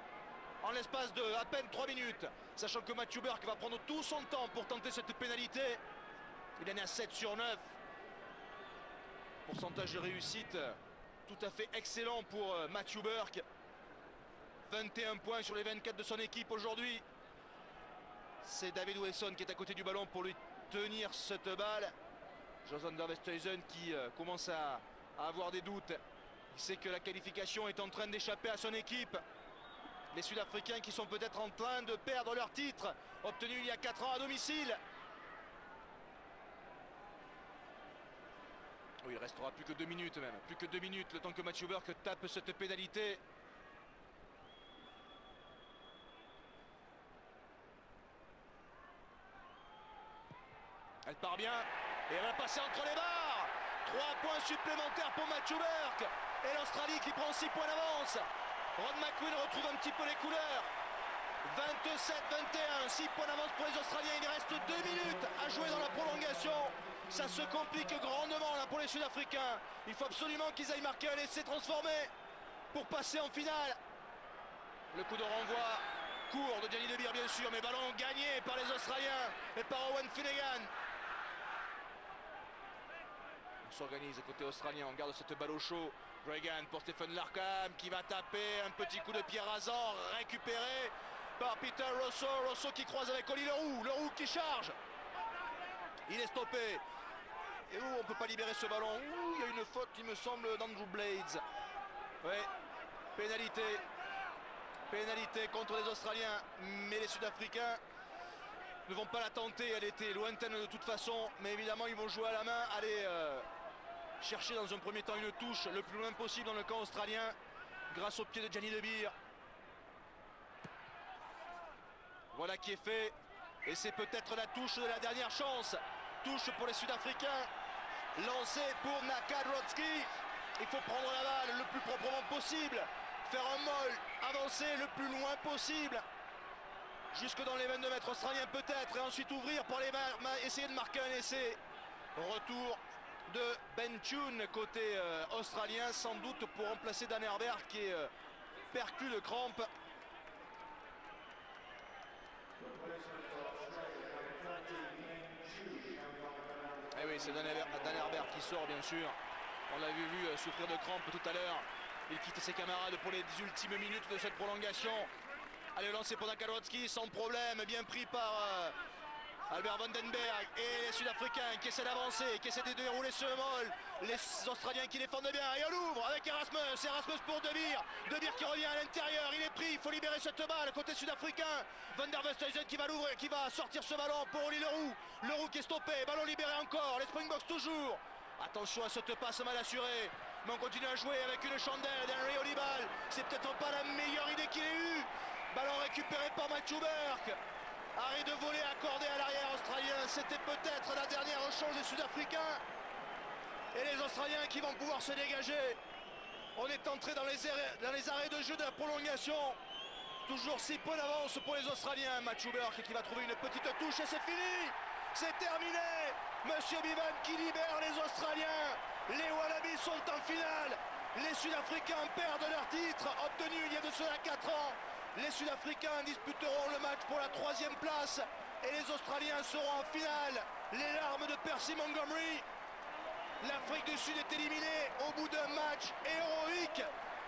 en l'espace de à peine 3 minutes. Sachant que Matt Schuber qui va prendre tout son temps pour tenter cette pénalité. Il en est à 7 sur 9. Pourcentage de réussite tout à fait excellent pour Matt Schuber. 21 points sur les 24 de son équipe aujourd'hui. C'est David Wilson qui est à côté du ballon pour lui tenir cette balle. Jos van der Westhuizen qui commence à avoir des doutes. Il sait que la qualification est en train d'échapper à son équipe. Les Sud-Africains qui sont peut-être en train de perdre leur titre obtenu il y a 4 ans à domicile. Oui, il restera plus que 2 minutes même. Plus que 2 minutes le temps que Matt Schuber tape cette pénalité. Elle part bien et elle va passer entre les barres. 3 points supplémentaires pour Matt Schuber. Et l'Australie qui prend 6 points d'avance. Ron McQueen retrouve un petit peu les couleurs. 27-21, 6 points d'avance pour les Australiens. Il reste 2 minutes à jouer dans la prolongation. Ça se complique grandement là pour les Sud-Africains. Il faut absolument qu'ils aillent marquer un essai transformé pour passer en finale. Le coup de renvoi court de Gianni De Beer bien sûr, mais ballon gagné par les Australiens et par Owen Finnegan. On s'organise côté australien, on garde cette balle au chaud. Gregan pour Stephen Larkham qui va taper un petit coup de pied rasant, récupéré par Peter Rosso. Rosso qui croise avec Oli Leroux qui charge. Il est stoppé. Et on ne peut pas libérer ce ballon. Il y a une faute, il me semble, d'Andrew Blades. Ouais, pénalité. Pénalité contre les Australiens. Mais les Sud-Africains ne vont pas la tenter. Elle était lointaine de toute façon. Mais évidemment, ils vont jouer à la main. Aller chercher dans un premier temps une touche le plus loin possible dans le camp australien. Grâce au pied de Gianni De Beer. Voilà qui est fait. Et c'est peut-être la touche de la dernière chance. Touche pour les Sud-Africains. Lancé pour Nakadrowski. Il faut prendre la balle le plus proprement possible. Faire un moll, avancer le plus loin possible. Jusque dans les 22 mètres australiens peut-être. Et ensuite ouvrir pour les mains. Essayer de marquer un essai. Retour de Ben Tune côté australien. Sans doute pour remplacer Dan Herbert qui est perclus de crampes. Et oui, c'est Dan Herbert qui sort bien sûr. On l'a vu souffrir de crampes tout à l'heure. Il quitte ses camarades pour les 10 ultimes minutes de cette prolongation. Allez, lancé pour Nakadrowski sans problème, bien pris par Albert Vandenberg. Et les Sud-Africains qui essaient d'avancer, qui essaient de dérouler ce moll. Les Australiens qui défendent bien. Et on ouvre avec Erasmus. Erasmus pour De Beer. De Beer qui revient à l'intérieur. Il est pris. Il faut libérer cette balle côté sud-africain. Van der Westhuizen qui va l'ouvrir, qui va sortir ce ballon pour Oli Leroux. Leroux qui est stoppé. Ballon libéré encore. Les Springboks toujours. Attention à cette passe mal assurée. Mais on continue à jouer avec une chandelle d'Henry Olibal. C'est peut-être pas la meilleure idée qu'il ait eue. Ballon récupéré par Matthew Burke. Arrêt de volée accordé à l'arrière australien. C'était peut-être la dernière chance des Sud-Africains. Et les Australiens qui vont pouvoir se dégager. On est entré dans les arrêts de jeu de la prolongation. Toujours si peu d'avance pour les Australiens. Matthew Burke qui va trouver une petite touche et c'est fini. C'est terminé. Monsieur Bivan qui libère les Australiens. Les Wallabies sont en finale. Les Sud-Africains perdent leur titre obtenu il y a de cela 4 ans. Les Sud-Africains disputeront le match pour la 3e place et les Australiens seront en finale. Les larmes de Percy Montgomery. L'Afrique du Sud est éliminée au bout d'un match héroïque.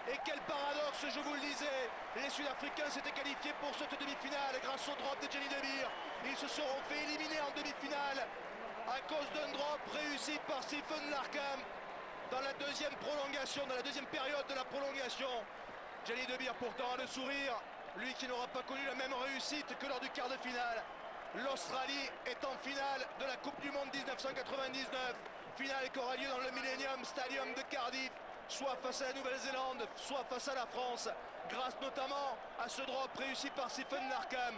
Et quel paradoxe, je vous le disais, les Sud-Africains s'étaient qualifiés pour cette demi-finale grâce au drop de Jelly de Beer. Ils se seront fait éliminer en demi-finale à cause d'un drop réussi par Stephen Larkham dans la deuxième prolongation, dans la deuxième période de la prolongation. Jelly de Beer pourtant a le sourire, lui qui n'aura pas connu la même réussite que lors du quart de finale. L'Australie est en finale de la Coupe du Monde 1999, finale qui aura lieu dans le Millennium Stadium de Cardiff, soit face à la Nouvelle-Zélande, soit face à la France, grâce notamment à ce drop réussi par Stephen Larkham.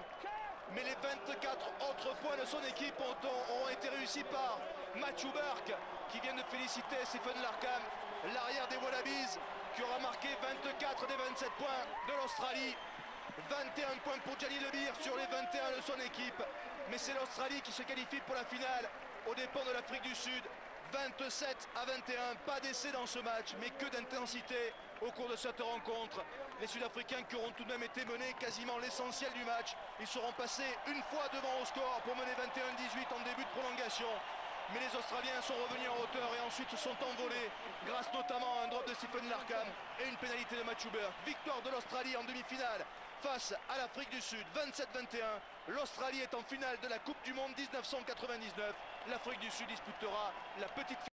Mais les 24 autres points de son équipe auront été réussis par Matthew Burke, qui vient de féliciter Stephen Larkham, l'arrière des Wallabies, qui aura marqué 24 des 27 points de l'Australie. 21 points pour Jelly de Beer sur les 21 de son équipe. Mais c'est l'Australie qui se qualifie pour la finale aux dépens de l'Afrique du Sud. 27-21, pas d'essai dans ce match, mais que d'intensité au cours de cette rencontre. Les Sud-Africains qui auront tout de même été menés quasiment l'essentiel du match. Ils seront passés une fois devant au score pour mener 21-18 en début de prolongation. Mais les Australiens sont revenus en hauteur et ensuite se sont envolés grâce notamment à un drop de Stephen Larkham et une pénalité de Matthew Burke. Victoire de l'Australie en demi-finale face à l'Afrique du Sud, 27-21. L'Australie est en finale de la Coupe du Monde 1999. L'Afrique du Sud disputera la petite finale.